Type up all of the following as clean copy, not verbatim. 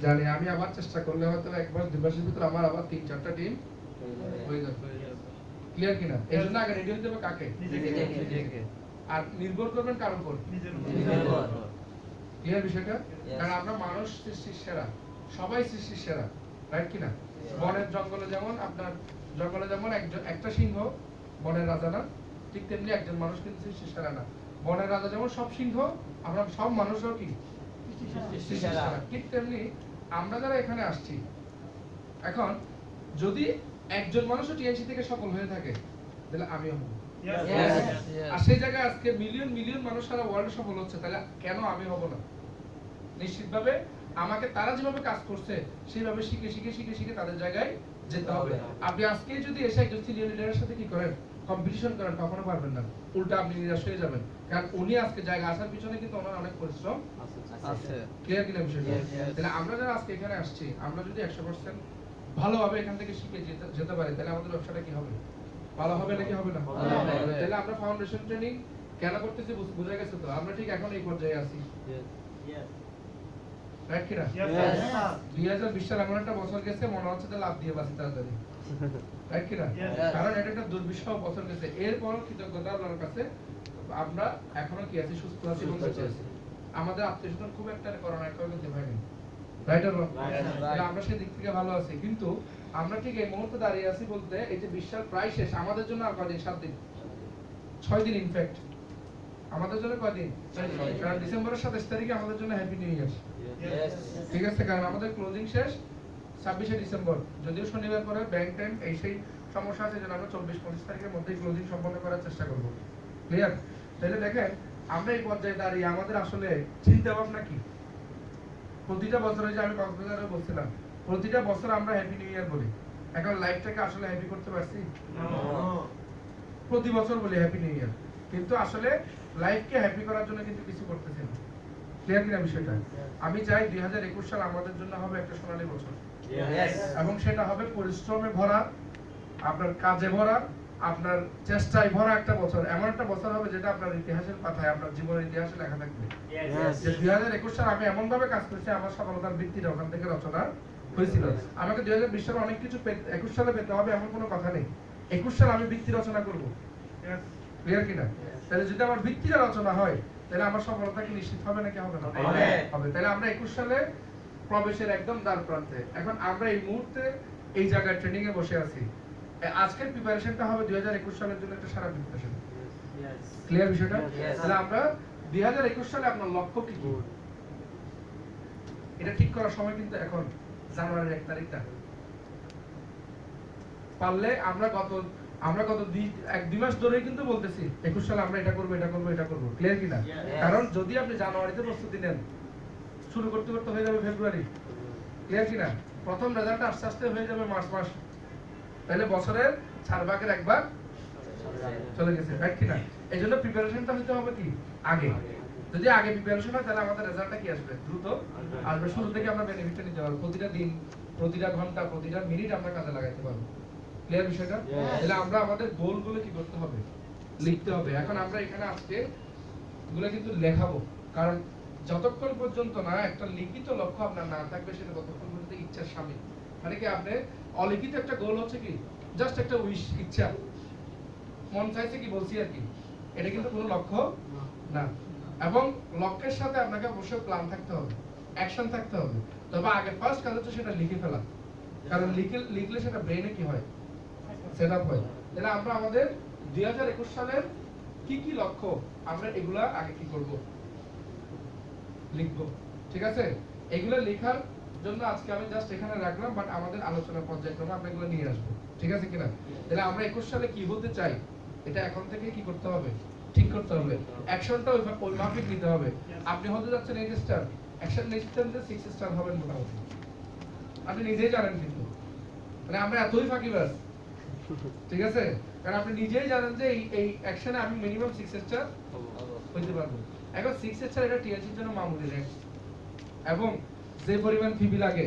জানি আমি আবার চেষ্টা করলে হয়তো এক মাস দুই মাসের ভিতর আমার আবার 3-4টা টিম হয়ে যাবে। ক্লিয়ার কিনা? এই জন্য আগে রেডি হতে হবে কাকে? নিজেকে। আর নির্ভর করবেন কার উপর? নিজের উপর। ক্লিয়ার বিষয়টা? কারণ আমরা মানুষ সৃষ্টির সেরা, সবাই সৃষ্টির সেরা, রাইট কিনা? বনের জঙ্গলে যেমন আপনার জঙ্গলে যেমন একটা সিংহ বনের রাজা না, ঠিক তেমনি একজন মানুষ কিন্তু সৃষ্টির সেরা না। বনের রাজা যেমন সব সিংহ, আমরা সব মানুষও কি সৃষ্টির সেরা। ঠিক তেমনি আমরা যারা এখানে আসছি, এখন যদি একজন মানুষও টিএনসি থেকে সফল হয়ে থাকে তাহলে আমিও হব। আর সেই জায়গায় আজকে মিলিয়ন মিলিয়ন মানুষ সারা ওয়ার্ল্ড সফল হচ্ছে, তাহলে কেন আমি হব না? নিশ্চিতভাবে আমাকে তারা যেভাবে কাজ করছে সেইভাবে শিখে শিখে শিখে শিখে তাদের জায়গায় যেতে হবে। আপনি আজকে যদি এসে একজন সিনিয়র লিডারের সাথে কি করেন, কম্পিটিশন করেন, কখনো পারবেন না। উল্টা আপনি নিরাশ হয়ে যাবেন, কারণ উনি আজকে জায়গা আসার পিছনে কিন্তু ওনার অনেক পরিশ্রম আছে। ক্লিয়ার কিনা বিষয়টা? তাহলে আমরা যারা আজকে এখানে আসছি, আমরা যদি 100% ভালোভাবে এখান থেকে শিখে যেতে পারি, তাহলে আমাদের ব্যবসাটা কি হবে? ভালো হবে নাকি হবে না? তাহলে আমরা ফাউন্ডেশন ট্রেনিং কেন করতেছি বুঝা গেছে তো? আমরা ঠিক এখন এই পর্যায়ে আছি, রাইট কিনা? 2020 সাল এমন একটা বছর গেছে মনে হচ্ছে যে লাভ দিয়ে বাঁচি তাড়াতাড়ি, রাইট কিনা? কারণ এটা একটা দুর্বিষহ বছর গেছে। এরপর কৃতজ্ঞতা আল্লাহর কাছে আমরা এখনো কি আছি? সুস্থ আছি এবং বেঁচে আছি। আমাদের আত্মীয়স্বজন খুব একটা করোনা আক্রান্ত হয়নি, রাইট অর রং? আমরা সেই দিক থেকে ভালো আছি, কিন্তু আমরা ঠিক এই মুহূর্তে দাঁড়িয়ে আছি বলতে এই যে 20 সাল প্রায় শেষ, আমাদের জন্য আর কয়দিন? 7 দিন, 6 দিন ইনফ্যাক্ট আমাদের জন্য কয়দিন? কারণ ডিসেম্বরের 27 তারিখে আমাদের জন্য হ্যাপি নিউ ইয়ার, ঠিক আছে? কারণ আমাদের ক্লোজিং শেষ 26শে ডিসেম্বর, যদিও শনিবার পরে ব্যাংক টাইম এই সেই সমস্যা আছে, যেন আমরা 24-25 তারিখের মধ্যে ক্লোজিং সম্পন্ন করার চেষ্টা করব। ক্লিয়ার? তাহলে দেখেন আমরা এই পর্যায়ে দাঁড়িয়ে আমাদের আসলে চিন্তা ভাবনা কি? প্রতিটা বছরে যে আমি কক্সবাজারে বলছিলাম, প্রতিটা বছর আমরা হ্যাপি নিউ ইয়ার বলি, এখন লাইফটাকে আসলে হ্যাপি করতে পারছি? প্রতি বছর বলি হ্যাপি নিউ ইয়ার, কিন্তু আসলে লাইফকে হ্যাপি করার জন্য কিন্তু কিছু করতেছি না। ক্লিয়ার কিনা বিষয়টা? আমি চাই 2021 সাল আমাদের জন্য হবে একটা সোনালী বছর, এবং সেটা হবে পরিশ্রমে ভরা, আপনার কাজে ভরা, আপনার চেষ্টায় ভরা একটা বছর। এমন একটা বছর হবে যেটা আপনার ইতিহাসের পাতায়, আপনার জীবনের ইতিহাসে লেখা থাকবে যে 2021 সাল আমি এমন ভাবে কাজ করছি, আমার সফলতার ভিত্তিটা ওখান থেকে রচনা হয়েছিল। আমাকে 2020 সালে অনেক কিছু 21 সালে পেতে হবে এমন কোনো কথা নেই। 21 সালে আমি ভিত্তি রচনা করব। ক্লিয়ার কিনা? তাহলে যদি আমার ভিত্তিটা রচনা হয়, তাহলে আমার সফলতা কি নিশ্চিত হবে নাকি হবে না? হবে। তাহলে আমরা 21 সালে প্রবেশের একদম দ্বার প্রান্তে। এখন আমরা এই মুহূর্তে এই জায়গায় ট্রেনিং এ বসে আছি। আজকের প্রিপারেশনটা হবে 2021 সালের জন্য একটা সারা প্রিপারেশন। ক্লিয়ার বিষয়টা? তাহলে আমরা 2021 সালে আপনার লক্ষ্য কি কি, এটা ঠিক করার সময় কিন্তু এখন জানুয়ারির 1 তারিখটা। পারলে আমরা গত 1-2 মাস ধরেই কিন্তু বলতেছি 21 সালে আমরা এটা করব এটা করব এটা করব। ক্লিয়ার কিনা? কারণ যদি আপনি জানুয়ারিতে প্রস্তুতি নেন, শুরু করতে করতে হয়ে যাবে ফেব্রুয়ারি। ক্লিয়ার কিনা? প্রথম রেজাল্ট আস্তে আস্তে হয়ে যাবে মার্চ মাস। তাহলে বছরের 4 ভাগের 1 ভাগ চলে গেছে, রাইট কিনা? এই জন্য প্রিপারেশনটা হতে হবে কি আগে। যদি আগে প্রিপারেশন হয়, তাহলে আমাদের রেজাল্টটা কি আসবে? দ্রুত আসবে। শুরু থেকে আমরা বেনিফিটটা নিতে পারবো, প্রতিটা দিন, প্রতিটা ঘন্টা, প্রতিটা মিনিট আমরা কাজে লাগাইতে পারবো। ক্লিয়ার বিষয়টা? তাহলে আমরা আমাদের গোলগুলো কি করতে হবে? লিখতে হবে। এখন আমরা এখানে আজকে এগুলো কিন্তু লেখাবো, কারণ যতক্ষণ পর্যন্ত না একটা লিখিত লক্ষ্য আপনার না থাকবে, সেটা ততক্ষণ পর্যন্ত ইচ্ছার স্বামী। মানে কি আপনি অলিখিত একটা গোল হচ্ছে কি জাস্ট একটা উইশ, ইচ্ছা, মন চাইছে কি বলছি আর কি, এটা কিন্তু কোনো লক্ষ্য না। এবং লক্ষ্যের সাথে আপনাকে অবশ্যই প্ল্যান থাকতে হবে, অ্যাকশন থাকতে হবে। তবে আগে ফার্স্ট কাজ হচ্ছে সেটা লিখে ফেলা, কারণ লিখলে সেটা ব্রেনে কি হয়? সেট আপ হয়। তাহলে আমরা আমাদের 2021 সালের কি কি লক্ষ্য, আমরা এগুলা আগে কি করব? লিখব। ঠিক আছে? এগুলো লেখার জন্য আজকে আমি জাস্ট এখানে রাখলাম, বাট আমাদের আলোচনা পর্যায়ক্রমে আমরা এগুলো নিয়ে আসবো। ঠিক আছে কিনা? তাহলে আমরা 21 সালে কি হতে চাই, এটা এখন থেকে কি করতে হবে? ঠিক করতে হবে। অ্যাকশনটা ওই মাফিক নিতে হবে। আপনি হতে যাচ্ছেন 8 স্টার, অ্যাকশন নিচ্ছেন যে 6 স্টার হবেন মোটামুটি। আপনি নিজেই জানেন, কিন্তু মানে আমরা এতই ফাঁকিবাজ, ঠিক আছে? কারণ আপনি নিজেই জানেন যে এই অ্যাকশনে আমি মিনিমাম 6 স্টার হইতে পারবো। এখন 6 স্টার এটা টিএনসির জন্য মামুলি র্যাঙ্ক, এবং যে পরিমাণ ফিবি লাগে,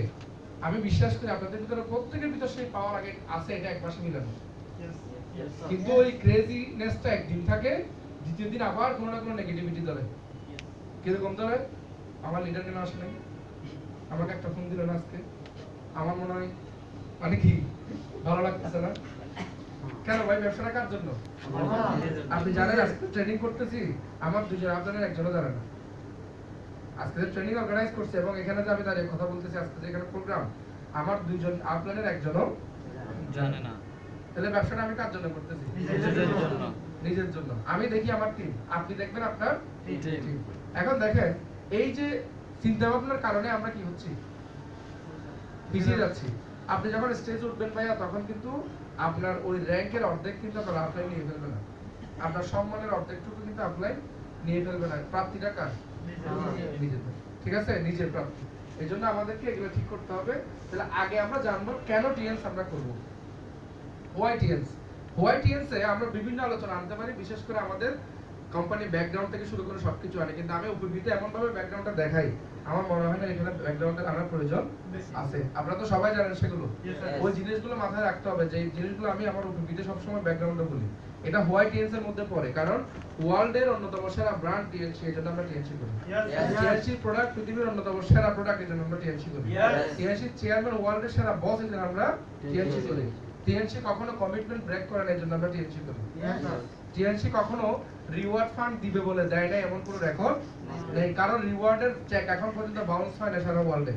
আমি বিশ্বাস করি আপনাদের ভিতরে প্রত্যেকের ভিতর সেই পাওয়ার আগে আছে, এটা এক মাসে মিলানো। কিন্তু ওই ক্রেজিনেসটা একদিন থাকে, দ্বিতীয় দিন আবার কোনো না কোনো নেগেটিভিটি ধরে। কিরকম ধরে? আমার লিডার কেন আসে নাই, আমাকে একটা ফোন দিলেন আজকে, আমার মনে হয় মানে কি ভালো লাগতেছে না? কেন ভাই? ব্যবসাটা কার জন্য? আপনি জানেন আজকে ট্রেনিং করতেছি, আমার দুজন, আপনাদের একজনও জানে না। আজকে যে ট্রেনিং অর্গানাইজ করছে এবং এখানে যে আমি দাঁড়িয়ে কথা বলতেছি, আজকে যে এখানে প্রোগ্রাম, আমার দুইজন, আপনাদের একজনও জানে না। তাহলে ব্যবসাটা আমি কার জন্য করতেছি? নিজের জন্য। আমি দেখি আমার টিম, আপনি দেখবেন আপনার টিম। এখন দেখেন, এই যে চিন্তা ভাবনার কারণে আমরা কি হচ্ছি? পিছিয়ে যাচ্ছি। আপনি যখন স্টেজ উঠবেন ভাইয়া, তখন কিন্তু আপনার ওই র্যাঙ্কের অর্ধেক কিন্তু আপনার আপলাইন নিয়ে ফেলবে না, আপনার সম্মানের অর্ধেকটুকু কিন্তু আপলাইন নিয়ে ফেলবে না। প্রাপ্তিটা কার? নিজেদের। ঠিক আছে, নিজের প্রাপ্তি। এই জন্য আমাদেরকে এগুলো ঠিক করতে হবে। তাহলে আগে আমরা জানবো কেন টিএনস আমরা করবো। হোয়াই টিএনস? হোয়াই টিএনস এ আমরা বিভিন্ন আলোচনা আনতে পারি, বিশেষ করে আমাদের কোম্পানি ব্যাকগ্রাউন্ড থেকে শুরু করে সবকিছু আনে, কিন্তু আমি উপবৃত্তে এমন ভাবে ব্যাকগ্রাউন্ডটা দেখাই, আমার মনে হয় না এখানে ব্যাকগ্রাউন্ডের আনার প্রয়োজন আছে। আপনারা তো সবাই জানেন সেগুলো। ওই জিনিসগুলো মাথায় রাখতে হবে, যে জিনিসগুলো আমি আমার উপবৃত্তে সবসময় ব্যাকগ্রাউন্ডে বলি। এটা হোয়াই টিএনস এর মধ্যে পড়ে, কারণ ওয়ার্ল্ডের অন্যতম সেরা ব্র্যান্ড টিএনসি, এজন্য আমরা টিএনসি করি। টিএনসি প্রোডাক্ট পৃথিবীর অন্যতম সেরা প্রোডাক্ট, এজন্য আমরা টিএনসি করি। টিএনসি চেয়ারম্যান ওয়ার্ল্ডের সেরা বস, এজন্য আমরা টিএনসি করি। টিএনসি কখনো কমিটমেন্ট ব্রেক করে না, এজন্য আমরা টিএনসি করি। টিএনসি কখনো রিওয়ার্ড ফান্ড দিবে বলে দেয় না, এমন কোনো রেকর্ড নেই, কারণ রিওয়ার্ডের চেক এখন পর্যন্ত বাউন্স হয় না সারা ওয়ার্ল্ডে।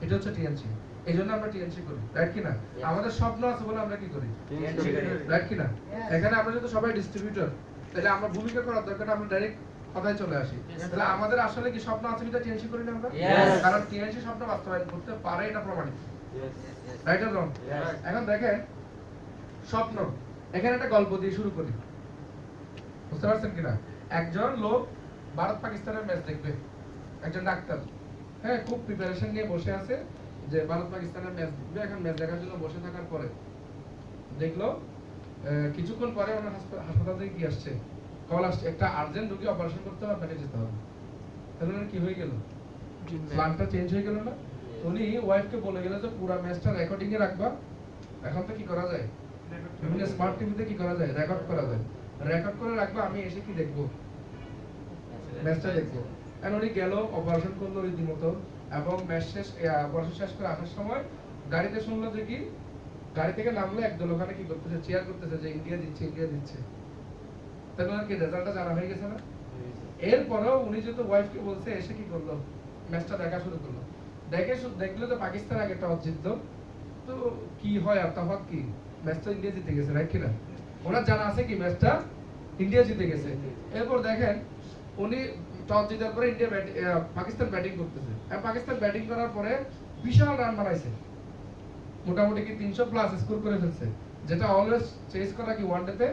এটা হচ্ছে টিএনসি, এই জন্য আমরা টিএনসি করি, রাইট কিনা? আমাদের স্বপ্ন আছে বলে আমরা কি করি? রাইট কিনা? এখানে আমরা যদি সবাই ডিস্ট্রিবিউটর, তাহলে আমরা ভূমিকা করার দরকার, আমরা ডাইরেক্ট কথায় চলে আসি। তাহলে আমাদের আসলে কি স্বপ্ন আছে কিনা টিএনসি করি না আমরা? কারণ টিএনসি স্বপ্ন বাস্তবায়ন করতে পারে, এটা প্রমাণিত। Right or wrong? এখন দেখেন স্বপ্ন, এখানে একটা গল্প দিয়ে শুরু করি, বুঝতে পারছেন কিনা? একজন লোক ভারত পাকিস্তানের ম্যাচ দেখবে, একজন ডাক্তার, হ্যাঁ, খুব প্রিপারেশন নিয়ে বসে আছে যে ভারত পাকিস্তানের ম্যাচ দেখবে। এখন ম্যাচ দেখার জন্য বসে থাকার পরে দেখলো কিছুক্ষণ পরে ওনার হাসপাতাল থেকে কি আসছে, কল আসছে, একটা আর্জেন্ট রোগী অপারেশন করতে হবে, আপনাকে যেতে হবে। তাহলে ওনার কি হয়ে গেল? প্ল্যানটা চেঞ্জ হয়ে গেল না? উনি ওয়াইফকে বলে গেল যে পুরো ম্যাচটা রেকর্ডিং এ রাখবা। এখন তো কি করা যায়, বিভিন্ন স্মার্ট টিভিতে কি করা যায়, রেকর্ড করা যায়, রেকর্ড করে রাখবা, আমি এসে কি দেখবো, ম্যাচটা দেখবো। এখন উনি গেল, অপারেশন করলো রীতিমতো, এবং ম্যাচ শেষ, অপারেশন শেষ করে আসার সময় গাড়িতে শুনলো যে কি, গাড়ি থেকে নামলে একদল ওখানে কি করতেছে, চেয়ার করতেছে যে ইন্ডিয়া দিচ্ছে, ইন্ডিয়া দিচ্ছে। তাহলে ওনার কি রেজাল্টটা জানা হয়ে গেছে না? এরপরেও উনি যেহেতু ওয়াইফকে বলছে, এসে কি করলো, ম্যাচটা দেখা শুরু করলো। দেখলো যে পাকিস্তান আগে টস জিতলো, তো কি হয় আর তফাৎ কি, ম্যাচটা ইন্ডিয়া জিতে গেছে, রাইট কিনা? ওনার জানা আছে কি ম্যাচটা ইন্ডিয়া জিতে গেছে। এরপর দেখেন উনি টস জেতার পরে পাকিস্তান ব্যাটিং করতেছে, আর পাকিস্তান ব্যাটিং করার পরে বিশাল রান বানাইছে, মোটামুটি কি 300 প্লাস স্কোর করে ফেলছে, যেটা অলওয়েজ চেস করা কি ওয়ান ডেতে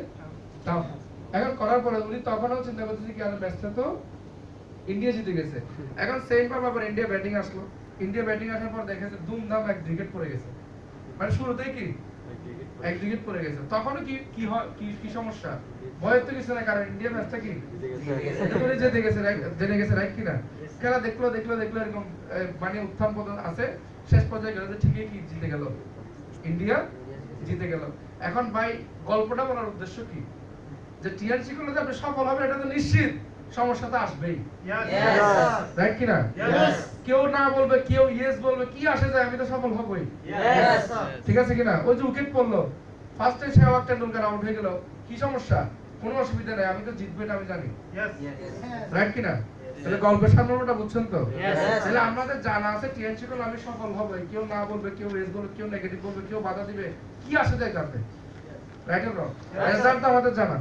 টাফ। এখন করার পরে উনি তখনও চিন্তা করতেছে কি, আর ম্যাচটা তো ইন্ডিয়া জিতে গেছে। এখন সেম ভাবে আবার ইন্ডিয়া ব্যাটিং আসলো, ইন্ডিয়া ব্যাটিং আসার পর দেখেছে ধুমধাম এক উইকেট পড়ে গেছে, মানে শুরুতেই কি এক উইকেট পড়ে গেছে। তখনও কি কি হয়, কি সমস্যা, ভয় তো কিছু না, কারণ ইন্ডিয়া ম্যাচটা কি জিতে গেছে, জেনে গেছে, রাইট কিনা? খেলা দেখলো দেখলো দেখলো, এরকম মানে উত্থান পতন আছে, শেষ পর্যায়ে গেল যে ঠিকই কি জিতে গেল, ইন্ডিয়া জিতে গেল। এখন ভাই গল্পটা বলার উদ্দেশ্য কি, যে টিআরসি করলে যে আপনি সফল হবে এটা তো নিশ্চিত, সমস্যা তো আসবেই, রাইট কিনা? কেউ না বলবে, কেউ ইয়েস বলবে, কি আসে যায়, আমি তো সফল হবই, ঠিক আছে কিনা? ওই যে উইকেট পড়লো, ফার্স্টে সেহওয়াগ টেন্ডুলকার আউট হয়ে গেল, কি সমস্যা, কোনো অসুবিধা নাই, আমি তো জিতবো, এটা আমি জানি, রাইট কিনা? তাহলে গল্পের সামনেটা বুঝছেন তো? তাহলে আমাদের জানা আছে টিএনসি করলে আমি সফল হবই, কেউ না বলবে, কেউ ইয়েস বলবে, কেউ নেগেটিভ বলবে, কেউ বাধা দিবে, কি আসে যায় তাতে, রাইট অর রং? রেজাল্ট তো আমাদের জানা।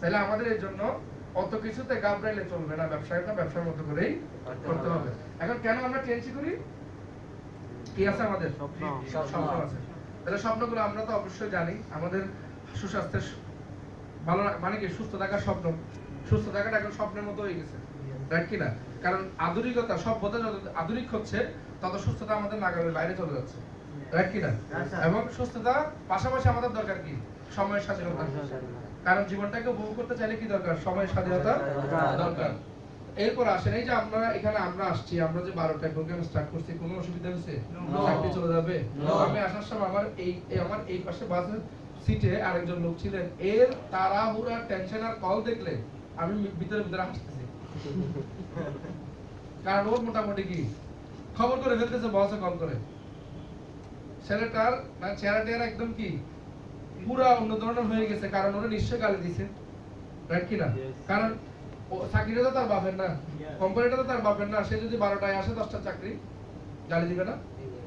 তাহলে আমাদের এই জন্য অত কিছুতে ঘাবড়াইলে চলবে না, ব্যবসায়টা ব্যবসার মতো করেই করতে হবে। এখন কেন আমরা টিএনসি করি, কি আছে আমাদের স্বপ্ন আছে। তাহলে স্বপ্নগুলো আমরা তো অবশ্যই জানি, আমাদের সুস্বাস্থ্যের ভালো মানে কি সুস্থ থাকার স্বপ্ন, সুস্থ থাকাটা এখন স্বপ্নের মতো হয়ে গেছে, রাইট কিনা? কারণ আধুনিকতা, সভ্যতা যত আধুনিক হচ্ছে তত সুস্থতা আমাদের নাগালের বাইরে চলে যাচ্ছে, রাইট কিনা? এবং সুস্থতা পাশাপাশি আমাদের দরকার কি, সময়ের স্বাধীনতা, কারণ জীবনটাকে উপভোগ করতে চাইলে কি দরকার, সময়ের স্বাধীনতা দরকার। এরপর আসেন এই যে আমরা এখানে আমরা আসছি, আমরা যে 12টায় প্রোগ্রাম স্টার্ট করছি, কোনো অসুবিধা হয়েছে, চাকরি চলে যাবে? আমি আসার সময় আমার এই পাশে বাসের সিটে আরেকজন লোক ছিলেন, এর তাড়াহুড়া, টেনশন আর কল দেখলে আমি ভিতরে ভিতরে হাসতেছি, কারণ ওর মোটামুটি কি খবর করে ফেলতেছে বসে কল করে, ছেলেটার মানে চেহারা একদম কি পুরা অন্য ধরনের হয়ে গেছে, কারণ ওরা নিশ্চয় গালি দিছে, রাইট কিনা? কারণ চাকরিটা তো তার বাপের না, কোম্পানিটা তো তার বাপের না, সে যদি 12টায় আসে 10টা চাকরি, গালি দিবে না?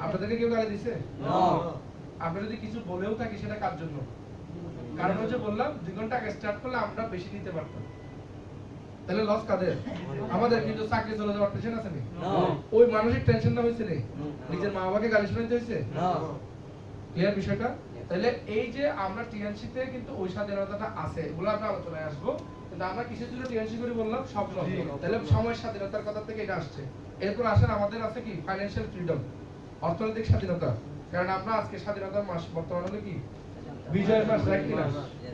আপনাদেরকে কেউ গালি দিছে? আমরা যদি কিছু বলেও থাকি সেটা কার জন্য? কারণ হচ্ছে বললাম 2 ঘন্টা আগে স্টার্ট করলে আমরা বেশি নিতে পারতাম, তাহলে লস কাদের? আমাদের। কিন্তু চাকরি চলে যাওয়ার টেনশন আছে নি? ওই মানসিক টেনশনটা হয়েছে নি? নিজের মা বাবাকে গালি শোনাতে হয়েছে? ক্লিয়ার বিষয়টা? তাহলে এই যে আমরা টিএনসি তে কিন্তু ওই স্বাধীনতাটা আছে, এগুলো আমরা আলোচনায় আসবো, কিন্তু আমরা কিসের জন্য টিএনসি করি বললাম? সব লস। তাহলে সময়ের স্বাধীনতার কথা থেকে এটা আসছে। এরপর আসেন আমাদের আছে কি ফাইন্যান্সিয়াল ফ্রিডম, অর্থনৈতিক স্বাধীনতা। কারণ আমরা আজকে স্বাধীনতার মাস, বর্তমান হলো কি বিজয়ের মাস, রাইট কিনা?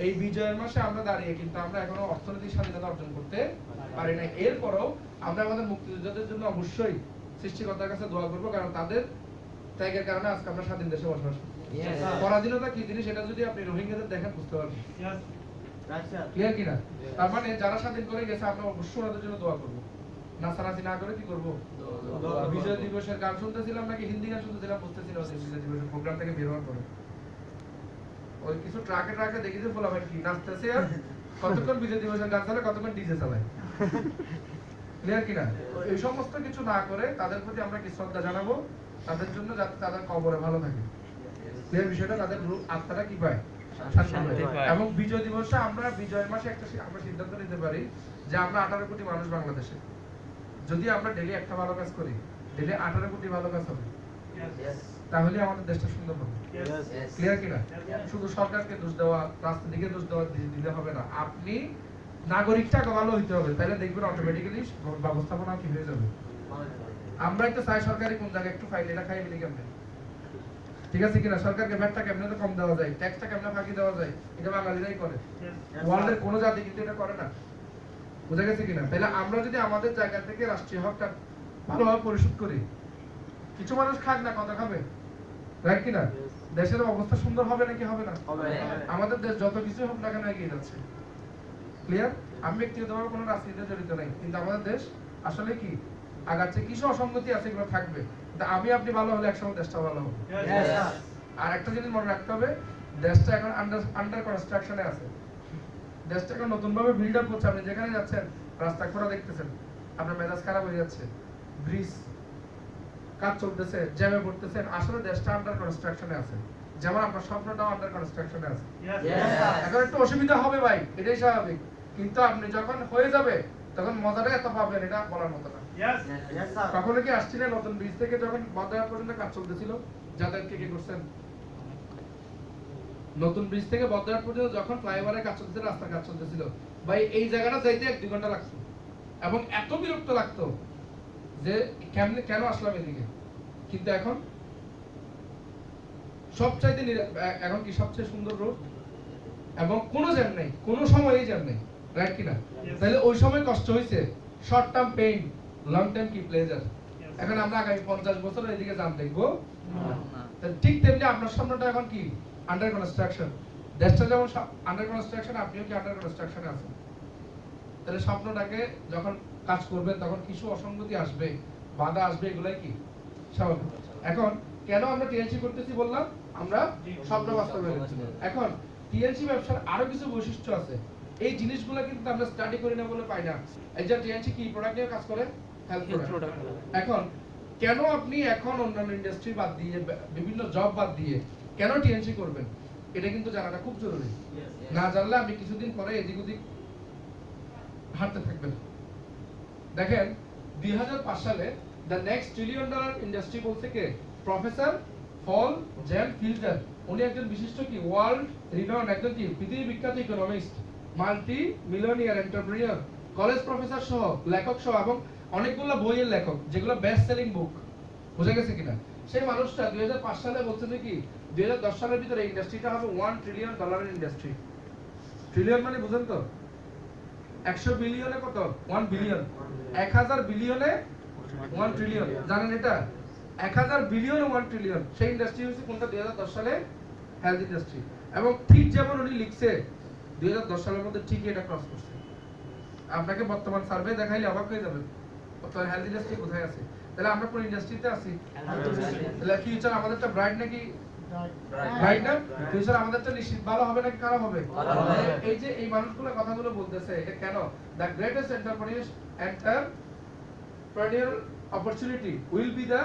এই বিজয়ের মাসে আমরা দাঁড়িয়ে কিন্তু আমরা এখনো অর্থনৈতিক স্বাধীনতা অর্জন করতে পারি না। এরপরও আমরা আমাদের মুক্তিযোদ্ধাদের জন্য অবশ্যই সৃষ্টিকর্তার কাছে দোয়া করবো, কারণ তাদের ত্যাগের কারণে আজকে আমরা স্বাধীন দেশে বসবাস করি। পরাধীনতা কি জিনিস সেটা যদি আপনি রোহিঙ্গাদের দেখেন বুঝতে পারবেন। ক্লিয়ার কিনা? তার মানে যারা স্বাধীন করে গেছে আমরা অবশ্যই ওনাদের জন্য দোয়া করবো। নাচানাচি না করে কি করবো? বিজয় দিবসের গান শুনতেছিলাম নাকি হিন্দি গান শুনতেছিলাম বুঝতেছিলাম বিজয় দিবসের প্রোগ্রাম থেকে বের হওয়ার পরে, ওই কিছু ট্রাকে দেখি যে বলা ভাই কি নাচতেছে, আর কতক্ষণ বিজয় দিবসের গান চালায়, কতক্ষণ ডিজে চালায়। ক্লিয়ার কিনা? এই সমস্ত কিছু না করে তাদের প্রতি আমরা কি শ্রদ্ধা জানাবো, তাদের জন্য যাতে তাদের কবরে ভালো থাকে। ক্লিয়ার বিষয়টা? তাদের আত্মাটা কি পায়? এবং বিজয় দিবসে আমরা বিজয়ের মাসে একটা আমরা সিদ্ধান্ত নিতে পারি যে আমরা 18 কোটি মানুষ বাংলাদেশে, যদি আমরা ডেইলি একটা ভালো কাজ করি, ডেইলি 18 কোটি ভালো কাজ হবে, তাহলে আমাদের দেশটা সুন্দর হবে। ক্লিয়ার কিনা? শুধু সরকারকে দোষ দেওয়া, রাস্তা দিকে দোষ দেওয়া দিলে হবে না, আপনি নাগরিকটা ভালো হইতে হবে, তাহলে দেখবেন অটোমেটিক্যালি ব্যবস্থাপনা কি হয়ে যাবে। আমরা একটা চাই সরকারি কোন জায়গায় একটু ফাইল এটা খাই মিলি কেমনে, ঠিক আছে কিনা? সরকারকে ভ্যাটটা কেমনে তো কম দেওয়া যায়, ট্যাক্সটা কেমনে ফাঁকি দেওয়া যায়, এটা বাঙালিরাই করে, ওয়ার্ল্ডের কোনো জাতি কিন্তু এটা করে না। বুঝা গেছে কিনা? তাহলে আমরা যদি আমাদের জায়গা থেকে রাষ্ট্রীয় হকটা ভালোভাবে পরিশোধ করি, কিছু মানুষ খাক না, কথা খাবে, রাইট কিনা? দেশের অবস্থা সুন্দর হবে নাকি হবে না? আমাদের দেশ যত কিছু হোক না কেন এগিয়ে যাচ্ছে। ক্লিয়ার? আমি ব্যক্তিগতভাবে কোনো রাজনীতিতে জড়িত নাই, কিন্তু আমাদের দেশ আসলে কি আগাচ্ছে, কিছু অসঙ্গতি আছে, এগুলো থাকবে, কিন্তু আমি আপনি ভালো হলে একসময় দেশটা ভালো হবে। আর একটা জিনিস মনে রাখতে হবে, দেশটা এখন আন্ডার কনস্ট্রাকশনে আছে, দেশটা এখন নতুন ভাবে বিল্ড আপ হচ্ছে। আপনি যেখানে যাচ্ছেন রাস্তা খোলা দেখতেছেন, আপনার মেজাজ খারাপ হয়ে যাচ্ছে, ব্রিজ কাজ চলতেছে, জ্যামে পড়তেছেন, আসলে দেশটা আন্ডার কনস্ট্রাকশনে আছে, যেমন আপনার স্বপ্নটাও আন্ডার কনস্ট্রাকশনে আছে। এখন একটু অসুবিধা হবে ভাই, এটাই স্বাভাবিক, কিন্তু আপনি যখন হয়ে যাবে তখন মজাটা এত পাবেন, এটা বলার মতো না। কখনো কি আসছিলেন নতুন ব্রিজ থেকে যখন বদরহাট পর্যন্ত কাজ চলতেছিল, যাতায়াত কে করছেন? নতুন ব্রিজ থেকে বদরহাট পর্যন্ত যখন ফ্লাইওভারের কাজ চলতেছিল, রাস্তার কাজ চলতেছিল, ভাই এই জায়গাটা যাইতে 1-2 ঘন্টা লাগতো, এবং এত বিরক্ত লাগতো যে কেন আসলাম এদিকে। কিন্তু এখন সবচাইতে এখন কি সবচেয়ে সুন্দর রোড, এবং কোনো জ্যাম নেই, কোনো সময়ই জ্যাম নেই, রাইট কিনা? তাহলে ওই সময় কষ্ট হয়েছে, short term pain, long term কি প্লেজার। এখন আমরা আগামী 50 বছর এদিকে জ্যাম দেখবো না। ঠিক তেমনি আপনার স্বপ্নটা এখন কি আন্ডার কনস্ট্রাকশন, দেশটা যেমন আন্ডার কনস্ট্রাকশন, আপনিও কি আন্ডার কনস্ট্রাকশনে আছেন। তাহলে স্বপ্নটাকে যখন কাজ করবেন তখন কিছু অসঙ্গতি আসবে, বাধা আসবে, এগুলাই কি স্বাভাবিক। এখন কেন আমরা টিএনসি করতেছি বললাম, আমরা স্বপ্ন বাস্তবায়ন করছি। এখন টিএনসি ব্যবসার আরো কিছু বৈশিষ্ট্য আছে, এই জিনিসগুলো কিন্তু আমরা স্টাডি করি না বলে পাই না। এই যে টিএনসি কি প্রোডাক্ট নিয়ে কাজ করে, হেলথ প্রোডাক্ট। এখন কেন আপনি এখন অন্যান্য ইন্ডাস্ট্রি বাদ দিয়ে, বিভিন্ন জব বাদ দিয়ে কেন টিএনসি করবেন, এটা কিন্তু জানাটা খুব জরুরি। না জানলে আপনি কিছুদিন পরে এদিক ওদিক হাঁটতে থাকবেন। দেখেন 2005 সালে দ্য নেক্সট $1 ট্রিলিয়ন ইন্ডাস্ট্রি বলতে কে? প্রফেসর পল জেন ফিল্টার। উনি একজন বিশিষ্ট কি ওয়ার্ল্ড রিনাউন্ড, একজন কি পৃথিবী বিখ্যাত economist, multi millionaire entrepreneur, college professor সহ, লেখক সহ, এবং অনেকগুলো বইয়ের লেখক, যেগুলো বেস্ট সেলিং বুক। বুঝা গেছে কিনা? সেই মানুষটা 2005 সালে বলছে যে কি 2010 সালের ভিতরে ইন্ডাস্ট্রিটা হবে $1 ট্রিলিয়ন ইন্ডাস্ট্রি। ট্রিলিয়ন মানে বুঝেন তো? 100 বিলিয়নে কত? 1 বিলিয়ন। 1000 বিলিয়নে 1 ট্রিলিয়ন। জানেন এটা? 1000 বিলিয়নে 1 ট্রিলিয়ন। সেই ইন্ডাস্ট্রি হচ্ছে কোনটা? 2010 সালে হেলথ ইন্ডাস্ট্রি। এবং ঠিক যেমন উনি লিখছে 2010 সালের মধ্যে ঠিকই এটা ক্রস করছে। আপনাকে বর্তমান সার্ভে দেখাইলে অবাক হয়ে যাবেন বর্তমান হেলথ ইন্ডাস্ট্রি কোথায় আছে। তাহলে আমরা কোন ইন্ডাস্ট্রিতে আছি? তাহলে ফিউচার আমাদেরটা ব্রাইট নাকি ব্রাইট না? ফিউচার আমাদেরটা নিশ্চিত ভালো হবে নাকি খারাপ হবে? এই যে এই মানুষগুলো কথাগুলো বলতেছে এটা কেন? The greatest entrepreneurial opportunity will be the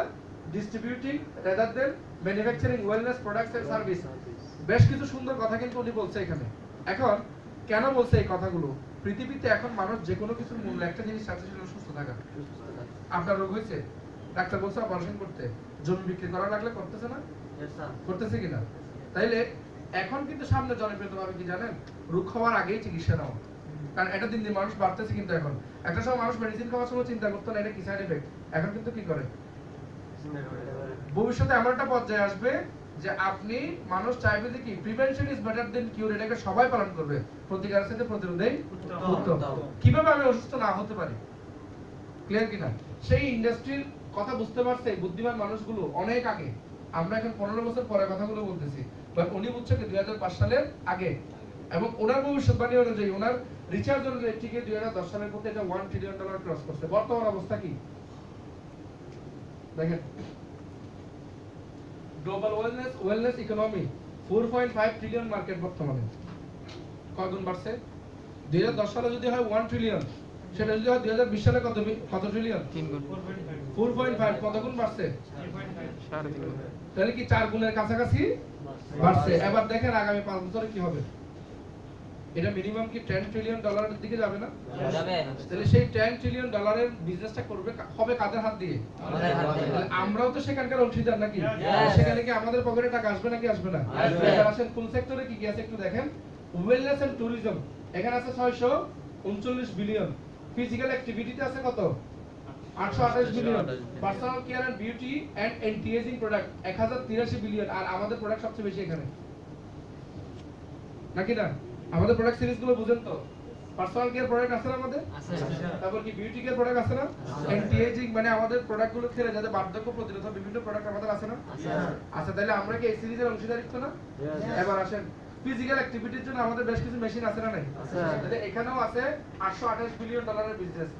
distributing rather than manufacturing wellness products and service. বেশ কিছু সুন্দর কথা কিন্তু উনি বলছে এখানে। এখন কেন বলছে এই কথাগুলো? পৃথিবীতে এখন মানুষ যে কোনো কিছুর মূল্য একটা জিনিস আছে, সেটা সুস্থ থাকা। আপনার রোগ হয়েছে, ডাক্তার বলছে অপারেশন করতে, জমি বিক্রি করা লাগলে করতেছে না? করতেছে কিনা? তাইলে এখন কিন্তু সামনে জনপ্রিয়ভাবে কি জানেন, রোগ হওয়ার আগেই চিকিৎসা নাও। কারণ এটা দিন দিন মানুষ বাড়তেছে কিন্তু এখন। একটা সময় মানুষ মেডিসিন খাওয়ার সময় চিন্তা করতো না এটা কি সাইড এফেক্ট, এখন কিন্তু কি করে? ভবিষ্যতে এমন একটা পর্যায়ে আসবে যে আপনি মানুষ চাইবে যে কি প্রিভেনশন ইজ বেটার দেন কিউর, এটাকে সবাই পালন করবে। প্রতিকারের সাথে প্রতিরোধই উত্তম। কিভাবে আমি অসুস্থ না হতে পারি, ক্লিয়ার কিনা? সেই ইন্ডাস্ট্রির কথা বুঝতে পারছে বুদ্ধিমান মানুষগুলো অনেক আগে। আমরা এখন 15 বছর পরে কথাগুলো বলতেছি, বাট উনি বুঝছে কি 2005 সালের আগে। এবং ওনার ভবিষ্যৎবাণী অনুযায়ী, ওনার রিসার্চ অনুযায়ী ঠিক 2010 সালের মধ্যে এটা $1 ট্রিলিয়ন ক্রস করছে। বর্তমান অবস্থা কি দেখেন, global wellness economy 4.5 trillion market বর্তমানে। কয়গুণ বাড়ছে? 2010 সালে যদি হয় 1 ট্রিলিয়ন, সেটা যদি হয় 2020 সালে কত ট্রিলিয়ন? 3 গুণ। 4.5 কত গুণ বাড়ছে? 4.5 গুণ। তাহলে কি 4 গুণের কাছাকাছি বাড়ছে। এবার দেখেন আগামী 5 বছরে কি হবে। এটা মিনিমাম কি $10 ট্রিলিয়ন এর দিকে যাবে না? যাবে। তাহলে সেই $10 ট্রিলিয়ন বিজনেসটা করবে হবে কাদের হাত দিয়ে? আমাদের হাত দিয়ে। তাহলে আমরাও তো সেখানকার অংশীদার নাকি? সেখানে কি আমাদের পকেটে টাকা আসবে নাকি আসবে না? এবার আসেন কোন সেক্টরে কি কি আছে একটু দেখেন। ওয়েলনেস এন্ড ট্যুরিজম এখানে আছে 639 বিলিয়ন। ফিজিক্যাল অ্যাক্টিভিটিতে আছে কত? 828 billion. Personal care and beauty and anti ageing product 1083 billion. আর আমাদের প্রোডাক্ট সবচেয়ে বেশি এখানে, নাকি না? আমাদের প্রোডাক্ট সিরিজ গুলো বুঝেন তো? পার্সোনাল কেয়ার প্রোডাক্ট আছে না আমাদের? আছে। তারপর কি বিউটি কেয়ার প্রোডাক্ট আছে না? অ্যান্টি এজিং মানে আমাদের প্রোডাক্ট গুলো খেলে যাতে বার্ধক্য প্রতিরোধ হয় বিভিন্ন প্রোডাক্ট আমাদের আছে না? আছে। আচ্ছা তাহলে আমরা কি এই সিরিজের অংশীদারিত্ব না? এবার আসেন ফিজিক্যাল অ্যাক্টিভিটির জন্য আমাদের বেশ কিছু মেশিন আছে না নাই? আছে। তাহলে এখানেও আছে $828 বিলিয়ন এর বিজনেস।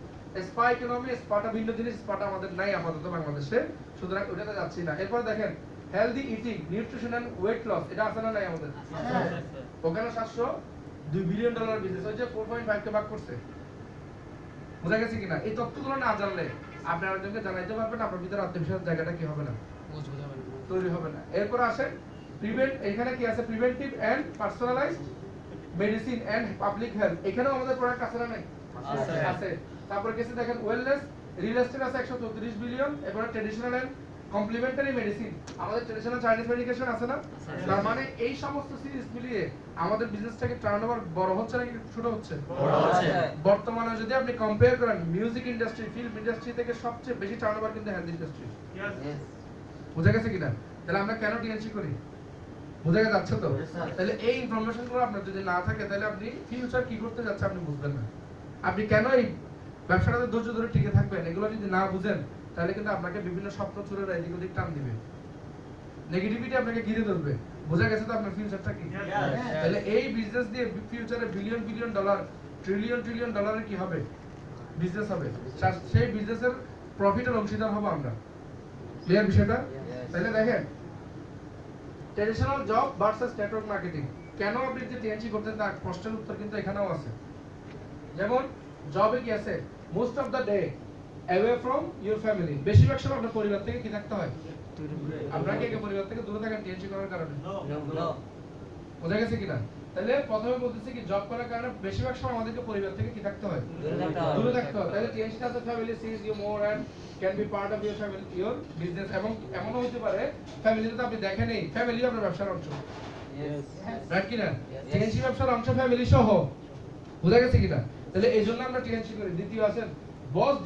স্পা ইকোনমি, স্পাটা ভিন্ন জিনিস, স্পাটা আমাদের নাই আপাতত বাংলাদেশে, সুতরাং ওটাতে যাচ্ছি না। এরপর দেখেন healthy eating, nutrition and weight loss, এটা আছে না নাই আমাদের? আছে। ওখানে $702 বিলিয়ন বিজনেস, ওই যে 4.5 কে ভাগ করছে। বুঝা গেছে কিনা? এই তথ্যগুলো না জানলে আপনি আরেকজনকে জানাইতে পারবেন, আপনার ভিতরে আত্মবিশ্বাস জায়গাটা কি হবে না, মজবুত হবে না, তৈরি হবে না। এরপর আসেন এখানে কি আছে? Preventive and personalised medicine and public health, এখানেও আমাদের প্রোডাক্ট আছে না নাই? আছে। তারপর কিছু দেখেন ওয়েলনেস, রিয়েল এস্টেট আছে 134 বিলিয়ন। এরপর ট্র্যাডিশনাল এন্ড কমপ্লিমেন্টারি মেডিসিন, আমাদের ট্র্যাডিশনাল চাইনিজ মেডিকেশন আছে না? তার মানে এই সমস্ত সিরিজ মিলিয়ে আমাদের বিজনেসটাকে টার্নওভার বড় হচ্ছে নাকি ছোট হচ্ছে? বড় হচ্ছে। বর্তমানে যদি আপনি কম্পেয়ার করেন মিউজিক ইন্ডাস্ট্রি, ফিল্ম ইন্ডাস্ট্রি থেকে সবচেয়ে বেশি টার্নওভার কিন্তু হেলথ ইন্ডাস্ট্রি। বুঝা গেছে কিনা? তাহলে আমরা কেন টিএনসি করি? বুঝা যাচ্ছে তো? তাহলে এই ইনফরমেশনগুলো আপনার যদি না থাকে তাহলে আপনি ফিউচার কি করতে যাচ্ছে আপনি বুঝবেন না। আপনি কেন এই ব্যবসাটাতে ধৈর্য ধরে টিকে থাকবেন, এগুলো যদি না বুঝেন তাহলে কিন্তু আপনাকে বিভিন্ন স্বপ্ন চুরেরা এদিক ওদিক টান দিবে, নেগেটিভিটি আপনাকে ঘিরে ধরবে। বোঝা গেছে তো আপনার ফিউচারটা কি? তাহলে এই বিজনেস দিয়ে ফিউচারে billion billion dollar, trillion trillion ডলারের কি হবে? বিজনেস হবে। সেই বিজনেসের প্রফিটের অংশীদার হব আমরা। ক্লিয়ার বিষয়টা? তাহলে দেখেন traditional job versus network marketing, কেন আপনি যে টিএনসি করতেন তার প্রশ্নের উত্তর কিন্তু এখানেও আছে। যেমন জবে কি আছে? Most of the day away from your family, বেশিরভাগ সময় আপনার পরিবার থেকে কি থাকতে হয়? আপনাকে কি পরিবার থেকে দূরে থাকেন টিএনসি করার কারণে? নো। বোঝা গেছে কিনা? তাহলে প্রথমে বলতেছি কি জব করার কারণে বেশিরভাগ সময় আমাদেরকে পরিবার থেকে কি থাকতে হয়? দূরে থাকতে হয়। তাহলে TNC as a family sees you more and can be part of your family, your business। এবং এমনও হতে পারে ফ্যামিলিতে তো আপনি দেখেনই, ফ্যামিলি আপনার ব্যবসার অংশ। यस। রাইট কিনা? টিএনসি ব্যবসার অংশ ফ্যামিলি সহ। বোঝা গেছে কিনা? তাহলে এইজন্য আমরা টিএনসি করি। দ্বিতীয় আছেন বস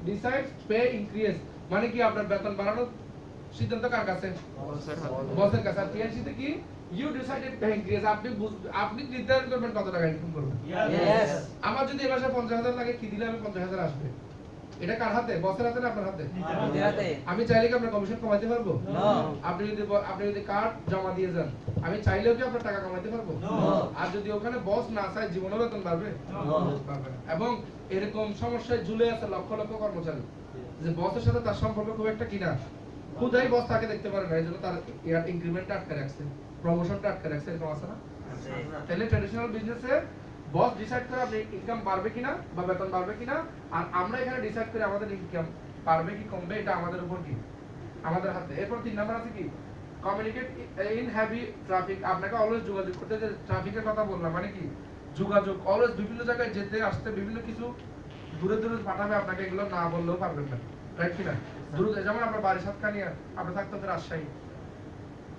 ডিসাইড পে ইনক্রিজ, মানে কি আপনার বেতন বাড়ানোর সিদ্ধান্ত কার কাছে? বসের কাছে। আর টিএনসি তে কি ইউ ডিসাইডেড পে ইনক্রিজ, আপনি নির্ধারণ করবেন কত টাকা ইনকাম করবেন। यस। আমার যদি এই মাসে 50,000 লাগে, কি দিলে আমি 50,000 আসবে? এটা কার হাতে? বসের হাতে না আপনার হাতে? নিজের হাতে। আমি চাইলে কি আপনার কমিশন কমাইতে পারবো? না। আপনি যদি কার্ড জমা দিয়ে যান, আমি চাইলেও কি আপনার টাকা কমাইতে পারবো? না। আর যদি ওখানে বস না চায় জীবনে বেতন বাড়বে? না। এবং এরকম সমস্যায় ঝুলে আছে লক্ষ লক্ষ কর্মচারী। যে বসের সাথে তার সম্পর্ক খুব একটা কিনা খুদাই বস তাকে দেখতে পারে না, এইজন্য তার ইয়ার ইনক্রিমেন্টটা আটকে রাখছে, প্রমোশনটা আটকে রাখছে, এরকম আছে না? তাহলে ট্র্যাডিশনাল বিজনেসে বস ডিসাইড করে আপনি ইনকাম বাড়বে কিনা বা বেতন বাড়বে কিনা, আর আমরা এখানে ডিসাইড করি আমাদের ইনকাম বাড়বে কি কমবে, এটা আমাদের উপর কি, আমাদের হাতে। এরপর 3 নাম্বার আছে কি, কমিউনিকেট ইন হেভি ট্রাফিক। আপনাকে অলওয়েজ যোগাযোগ করতে, যে ট্রাফিকের কথা বললাম মানে কি যোগাযোগ, অলওয়েজ বিভিন্ন জায়গায় যেতে আসতে বিভিন্ন কিছু দূরে দূরে পাঠাবে আপনাকে, এগুলো না বললেও পারবেন না, রাইট কিনা? দূরে যেমন আমরা বাড়ির সাতখানিয়া, আপনি থাকতে হচ্ছে রাজশাহী,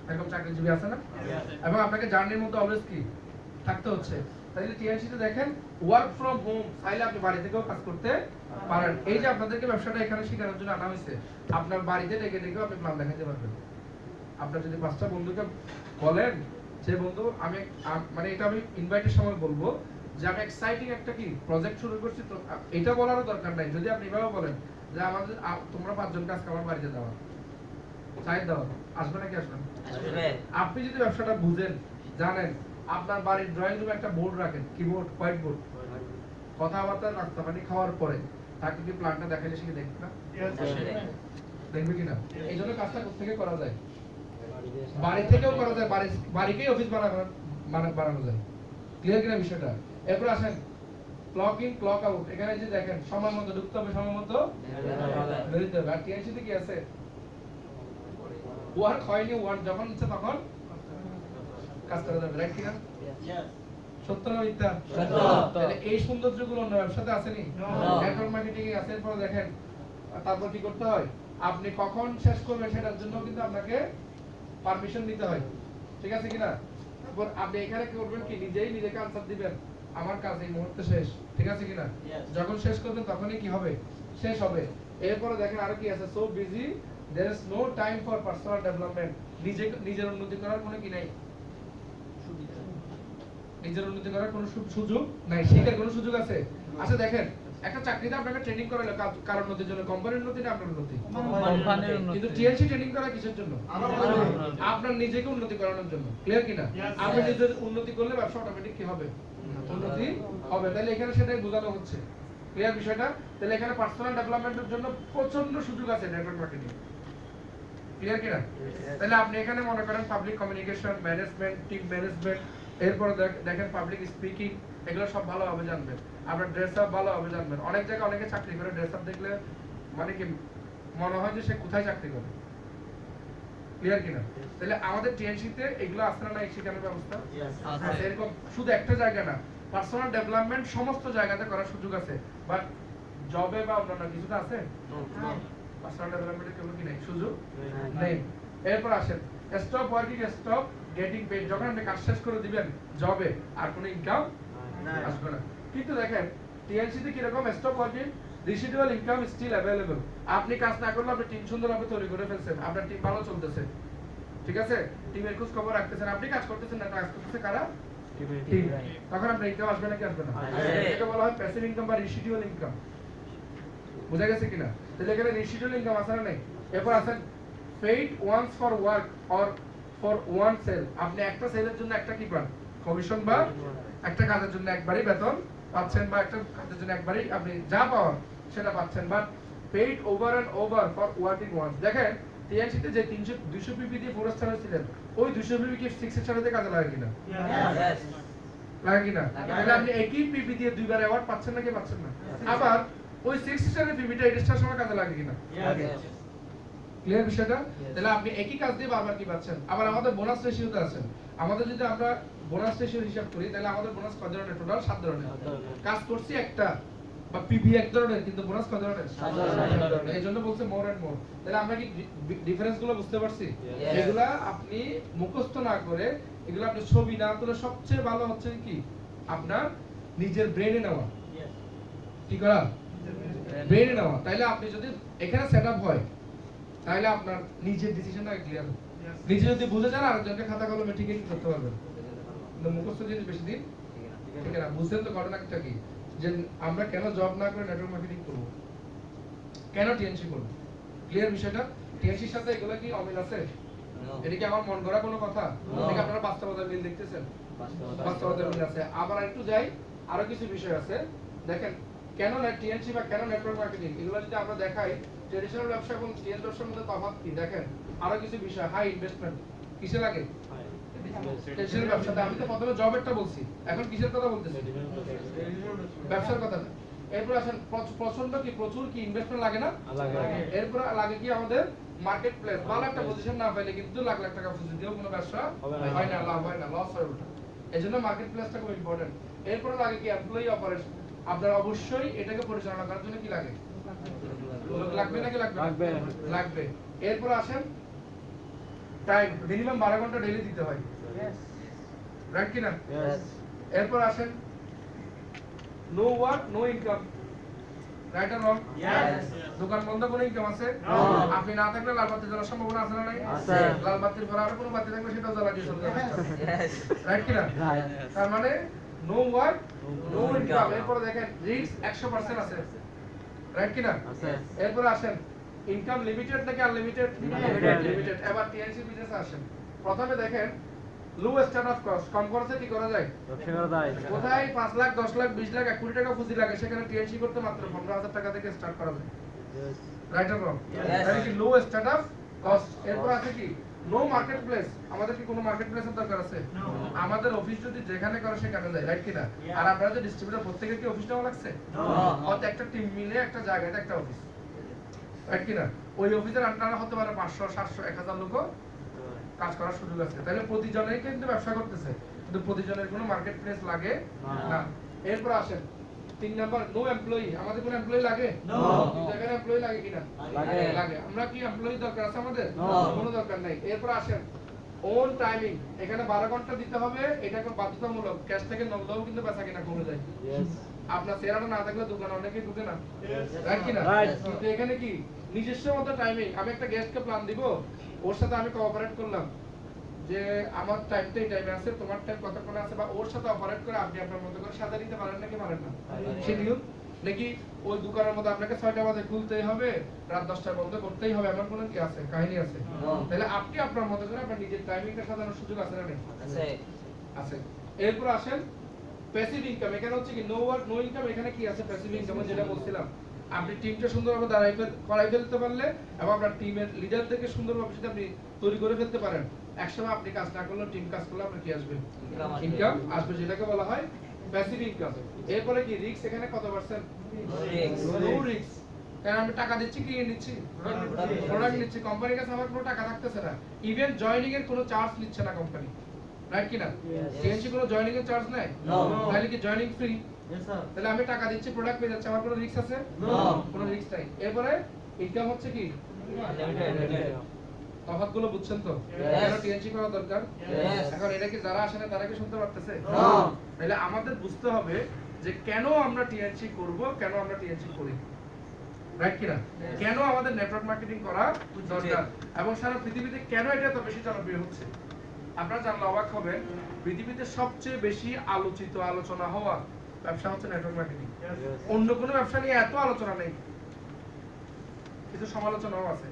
এরকম চাকরিজীবী আছে না? এবং আপনাকে জার্নির মধ্যে অলওয়েজ কি থাকতে হচ্ছে। তাইলে টিএনসিতে দেখেন ওয়ার্ক ফ্রম হোম, চাইলে আপনি বাড়ি থেকেও কাজ করতে পারেন। এই যে আপনাদেরকে ব্যবসাটা এখানে শেখানোর জন্য আনা হয়েছে, আপনার বাড়িতে ডেকে ডেকেও আপনি প্ল্যান দেখাতে পারবেন। আপনার যদি 5টা বন্ধুকে বলেন যে বন্ধু আমি মানে এটা আমি ইনভাইটের সময় বলবো যে আমি এক্সাইটিং একটা কি প্রজেক্ট শুরু করছি, তো এটা বলারও দরকার নাই। যদি আপনি এভাবে বলেন যে আমাদের তোমরা 5 জন কাজ আমার বাড়িতে দাও, চাই দাও, আসবে নাকি আসবে না? আপনি যদি ব্যবসাটা বুঝেন, জানেন, আপনার বাড়ির ড্রয়িং রুমে একটা বোর্ড রাখেন, কিবোর্ড, হোয়াইট বোর্ড, কথাবার্তা নাস্তা পানি খাওয়ার পরে তাকে কি প্ল্যানটা দেখাইলে সে কি দেখবে না? দেখবে কিনা? এই জন্য কাজটা কোথেকে করা যায়? বাড়ি থেকেও করা যায়, বাড়িকেই অফিস বানানো যায়। ক্লিয়ার কিনা বিষয়টা? এরপর আসেন ক্লক ইন ক্লক আউট। এখানে যে দেখেন সময় মতো ঢুকতে হবে, সময় মতো বেরোতে হবে। আর টিএনসিতে কি আছে? ওয়ার্ক হয়নি, ওয়ার্ক যখন ইচ্ছা তখন কাজ করা যাবে, রাইট কিনা? সত্য না মিথ্যা? সত্য। তাহলে এই সৌন্দর্যগুলো অন্য ব্যবসাতে আসেনি, নেটওয়ার্ক মার্কেটিং এ আছে। এরপর দেখেন তারপর কি করতে হয়, আপনি কখন শেষ করবেন সেটার জন্য কিন্তু আপনাকে পারমিশন নিতে হয়, ঠিক আছে কিনা? তারপর আপনি এখানে কি করবেন, কি নিজেই নিজেকে আনসার দিবেন আমার কাজ এই মুহূর্তে শেষ, ঠিক আছে কিনা? যখন শেষ করবেন তখনই কি হবে, শেষ হবে। এরপরে দেখেন আরো কি আছে, so busy there is no time for personal development. নিজের উন্নতি করার কোনো কি নাই, নিজের উন্নতি করার কোনো সুযোগ নাই, শিখার কোনো সুযোগ আছে? আচ্ছা দেখেন একটা চাকরিতে আপনাকে ট্রেনিং করাইলো কারণ উন্নতির জন্য, কোম্পানির উন্নতি না আপনার উন্নতি? কিন্তু টিএলসি ট্রেনিং করা কিসের জন্য? আপনার নিজেকে উন্নতি করানোর জন্য, ক্লিয়ার কিনা? আপনি নিজের উন্নতি করলে ব্যবসা অটোমেটিক কি হবে, উন্নতি হবে। তাহলে এখানে সেটাই বোঝানো হচ্ছে, ক্লিয়ার বিষয়টা? তাহলে এখানে পার্সোনাল ডেভেলপমেন্টের জন্য প্রচন্ড সুযোগ আছে নেটওয়ার্ক মার্কেটিং, ক্লিয়ার কিনা? তাহলে আপনি এখানে মনে করেন public communication, management, team management, এরপরে দেখেন পাবলিক স্পিকিং, এগুলো সব ভালোভাবে জানবেন। আপনার ড্রেস আপ ভালোভাবে জানবেন। অনেক জায়গায় অনেকে চাকরি করে ড্রেস আপ দেখলে মানে কি মনে হয় যে সে কোথায় চাকরি করে, ক্লিয়ার কিনা? তাহলে আমাদের টিএনসিতে এগুলো আছে না, এই শেখানোর ব্যবস্থা আছে। এরকম শুধু একটা জায়গা না, পার্সোনাল ডেভেলপমেন্ট সমস্ত জায়গাতে করার সুযোগ আছে, বাট জবে বা অন্যান্য কিছুটা আছে, পার্সোনাল ডেভেলপমেন্টের কোনো কি নেই, সুযোগ নেই। এরপর আসেন stop working, stop getting paid. যখন আপনি কাজ শেষ করে দিবেন জবে, আর কোনো ইনকাম আসবে না। কিন্তু দেখেন টিএনসিতে কি রকম, stop working, residual income still available. আপনি কাজ না করলে আপনি টিম সুন্দরভাবে তৈরি করে ফেলছেন, আপনার টিম ভালো চলতেছে, ঠিক আছে, টিমের খোঁজ খবর রাখতেছেন, আপনি কাজ করতেছেন না, কাজ করতেছে কারা, টিম। তখন আপনার ইনকাম আসবে নাকি আসবে না? এটা বলা হয় প্যাসিভ ইনকাম বা রিসিডুয়াল ইনকাম। বুঝা গেছে কিনা? তাহলে এখানে রিসিডুয়াল ইনকাম আছে না নাই? এরপর আছেন paid once for work or for one sale. আপনি একটা সেলের জন্য একটা কি পান, কমিশন, বা একটা কাজের জন্য একবারই বেতন পাচ্ছেন, বা একটা কাজের জন্য একবারই আপনি যা পাওয়ার সেটা পাচ্ছেন, but paid over and over for working once. দেখেন টিএনসিতে যে 200 পিপি দিয়ে ফোরাস্টার হয়েছিলেন, ওই 200 পিপি কি 6 স্টারেতে কাজে লাগে কিনা? লাগে কিনা? তাহলে আপনি একই পিপি দিয়ে দুইবার অ্যাওয়ার্ড পাচ্ছেন নাকি পাচ্ছেন না? আবার ওই 6 স্টারের পিপিটা 8 স্টার সময় কাজে লাগে কিনা? ক্লিয়ার বিষয়টা? তাহলে আপনি একই কাজ দিয়ে বারবার কি পাচ্ছেন। আবার আমাদের বোনাস রেশিওতে আছেন। আমাদের যদি আমরা বোনাস রেশিও হিসাব করি তাহলে আমাদের বোনাস কত ধরনের, টোটাল 7 ধরনের। কাজ করছি একটা বা পিভি এক ধরনের, কিন্তু বোনাস কত ধরনের, 7 ধরনের। এইজন্য বলছে মোর এন্ড মোর। তাহলে আমরা কি ডিফারেন্স গুলো বুঝতে পারছি? এগুলা আপনি মুখস্থ না করে, এগুলা আপনি ছবি না তুলে, সবচেয়ে ভালো হচ্ছে কি আপনার নিজের ব্রেনে নেওয়া। কি করা? ব্রেনে নেওয়া। তাইলে আপনি যদি এখানে সেটআপ হয় তাহলে আপনার নিজের ডিসিশনটা ক্লিয়ার হবে। নিজে যদি বুঝে যান আরেকজনকে খাতা কলমে ঠিকই কি করতে পারবেন। কিন্তু মুখস্থ জিনিস বেশি দিন ঠিক না। বুঝছেন তো ঘটনাটা কি, যে আমরা কেন জব না করে নেটওয়ার্ক মার্কেটিং করব, কেন টিএনসি করব? ক্লিয়ার বিষয়টা? টিএনসির সাথে এগুলা কি অমিল আছে? এটা কি আমার মন গড়া কোনো কথা? নাকি আপনারা বাস্তবতার মিল দেখতেছেন? বাস্তবতার মিল আছে। আবার একটু যাই, আরো কিছু বিষয় আছে। দেখেন কেন টিএনসি বা কেন নেটওয়ার্ক মার্কেটিং, এগুলো যদি আমরা দেখাই ট্রেডিশনাল ব্যবসা এবং টিএনসি ব্যবসার মধ্যে তফাৎ কি দেখেন, আরো কিছু বিষয়। হাই ইনভেস্টমেন্ট কিসে লাগে? ট্রেডিশনাল ব্যবসাতে। আমি তো প্রথমে জবেরটা বলছি, এখন কিসের কথা বলতেছি? ব্যবসার কথা। এরপর আসেন প্রচন্ড কি প্রচুর কি ইনভেস্টমেন্ট লাগে না? এরপর লাগে কি আমাদের মার্কেট প্লেস। ভালো একটা পজিশন না পাইলে কিন্তু লাখ লাখ টাকা পুঁজি দিয়েও কোনো ব্যবসা হয় না, লাভ হয় না, লস হয় ওটা। এজন্য মার্কেট প্লেসটা খুব ইম্পর্টেন্ট। এরপর লাগে কি এমপ্লয়ি অপারেশন। আপনার অবশ্যই এটাকে পরিচালনা করার জন্য কি লাগে? লোক লাগবে নাকি লাগবে? লাগবে। এরপর আসেন টাইম, মিনিমাম 12 ঘন্টা ডেইলি দিতে হয়, রাইট কি না? এরপর আসেন no work no income, right আর রং? দোকান বন্ধ কোনো ইনকাম আছে? আপনি না থাকলে লাল বাতি জ্বালার সম্ভাবনা আছে না নাই? লাল বাতির পর আর কোনো বাতি থাকলে সেটাও জ্বালা দিয়ে চলে যাবে, রাইট কি না? তার মানে নো ওয়ার্ক নো ইনকাম। এরপর দেখেন রিস্ক 100% আছে, রাইট কি না? এরপর আসেন ইনকাম লিমিটেড নাকি আনলিমিটেড? লিমিটেড। এবার টিএনসি বিজনেস আসেন। প্রথমে দেখেন লো স্টার্ট অফ কস্ট, কম খরচে কি করা যায়? কোথায় 5 লাখ 10 লাখ 20 লাখ 1 কোটি টাকা পুঁজি লাগে, সেখানে টিএনসি করতে মাত্র 15,000 টাকা থেকে স্টার্ট করা যায়, রাইট অর রং? তাহলে কি লো স্টার্ট অফ কস্ট। এরপর আছে কি নো মার্কেট প্লেস। আমাদের কি কোনো মার্কেট প্লেসের দরকার আছে? আমাদের অফিস যদি যেখানে করে সেখানে যায়, রাইট কি না? আর আপনারা যে ডিস্ট্রিবিউটর প্রত্যেকের কি অফিস নেওয়া লাগছে? অত একটা টিম মিলে একটা জায়গাতে একটা অফিস, রাইট কি না? ওই অফিসের আন্ডারে হতে পারে 500 700 1000 লোক কাজ করার সুযোগ আছে। তাহলে প্রতিজনেই কিন্তু ব্যবসা করতেছে, কিন্তু প্রতিজনের কোনো মার্কেট প্লেস লাগে না। এরপর আসেন 3 নাম্বার নো এমপ্লয়ি। আমাদের কোনো এমপ্লয়ি লাগে? এখানে এমপ্লয়ি লাগে কিনা? লাগে। আমরা কি এমপ্লয়ি দরকার আছে আমাদের? কোনো দরকার নাই। এরপর আসেন ওন টাইমিং। এখানে 12 ঘন্টা দিতে হবে, এটা একটা বাধ্যতামূলক। ক্যাশ থেকে নগদেও কিন্তু বেচা কিনা কমে যায়। আপনার চেহারাটা না থাকলে দোকানে অনেকেই ঢুকে না, রাইট কি না? কিন্তু এখানে কি নিজস্ব মতো টাইমিং। আমি একটা গেস্টকে প্ল্যান দিব, ওর সাথে আমি কোঅপারেট করলাম যে আমার টাইমটা এই টাইমে আছে, তোমার টাইম কতক্ষণ আছে, বা ওর সাথে অপারেট করে আপনি আপনার মতো করে সাজা দিতে পারেন নাকি পারেন না? শিডিউল নাকি ওই দোকানের মধ্যে আপনাকে 6টা বাজে খুলতেই হবে, রাত 10টায় বন্ধ করতেই হবে, এমন কোনো কি আছে? কাহিনী আছে? তাহলে আপনি আপনার মতো করে আপনার নিজের টাইমিংটা সাজানোর সুযোগ আছে না? আছে, আছে। এরপর আসেন প্যাসিভ ইনকাম। এখানে হচ্ছে কি নো ওয়ার্ক নো ইনকাম। এখানে কি আছে? প্যাসিভ ইনকাম, যেটা বলছিলাম। আপনি টিমটা সুন্দরভাবে করাই ফেলতে পারলে এবং আপনার টিমের লিডারদেরকে সুন্দরভাবে যদি আপনি তৈরি করে ফেলতে পারেন, একসময় আপনি কাজ না করলেও টিম কাজ করলে আপনার কি আসবে? ইনকাম আসবে, যেটাকে বলা হয় প্যাসিভ ইনকাম। এরপরে কি রিস্ক। এখানে কত পার্সেন্ট? No risk. কারণ আমি টাকা দিচ্ছি, কি নিচ্ছি? প্রোডাক্ট নিচ্ছি। কোম্পানির কাছে আমার কোনো টাকা থাকতেছে না, ইভেন জয়েনিং এর কোনো চার্জ নিচ্ছে না কোম্পানি, রাইট কি না? টিএনসি কোনো জয়েনিং এর চার্জ নাই, তাহলে কি জয়েনিং ফ্রি? তাহলে আমি টাকা দিচ্ছি, প্রোডাক্ট পেয়ে যাচ্ছি, আমার কোনো রিস্ক আছে? কোনো রিস্ক নাই। এরপরে ইনকাম হচ্ছে কি তফাৎগুলো বুঝছেন তো? কেন টিএনসি করা দরকার? এখন এটা কি যারা আসে না তারা কি শুনতে পারতেছে? তাহলে আমাদের বুঝতে হবে যে কেন আমরা টিএনসি করব, কেন আমরা টিএনসি করি, রাইট কি না? কেন আমাদের নেটওয়ার্ক মার্কেটিং করা দরকার, এবং সারা পৃথিবীতে কেন এটা এত বেশি জনপ্রিয় হচ্ছে। আপনারা জানলে অবাক হবেন, পৃথিবীতে সবচেয়ে বেশি আলোচিত আলোচনা হওয়া ব্যবসা হচ্ছে নেটওয়ার্ক মার্কেটিং। অন্য কোনো ব্যবসা নিয়ে এত আলোচনা নেই, কিছু সমালোচনাও আছে।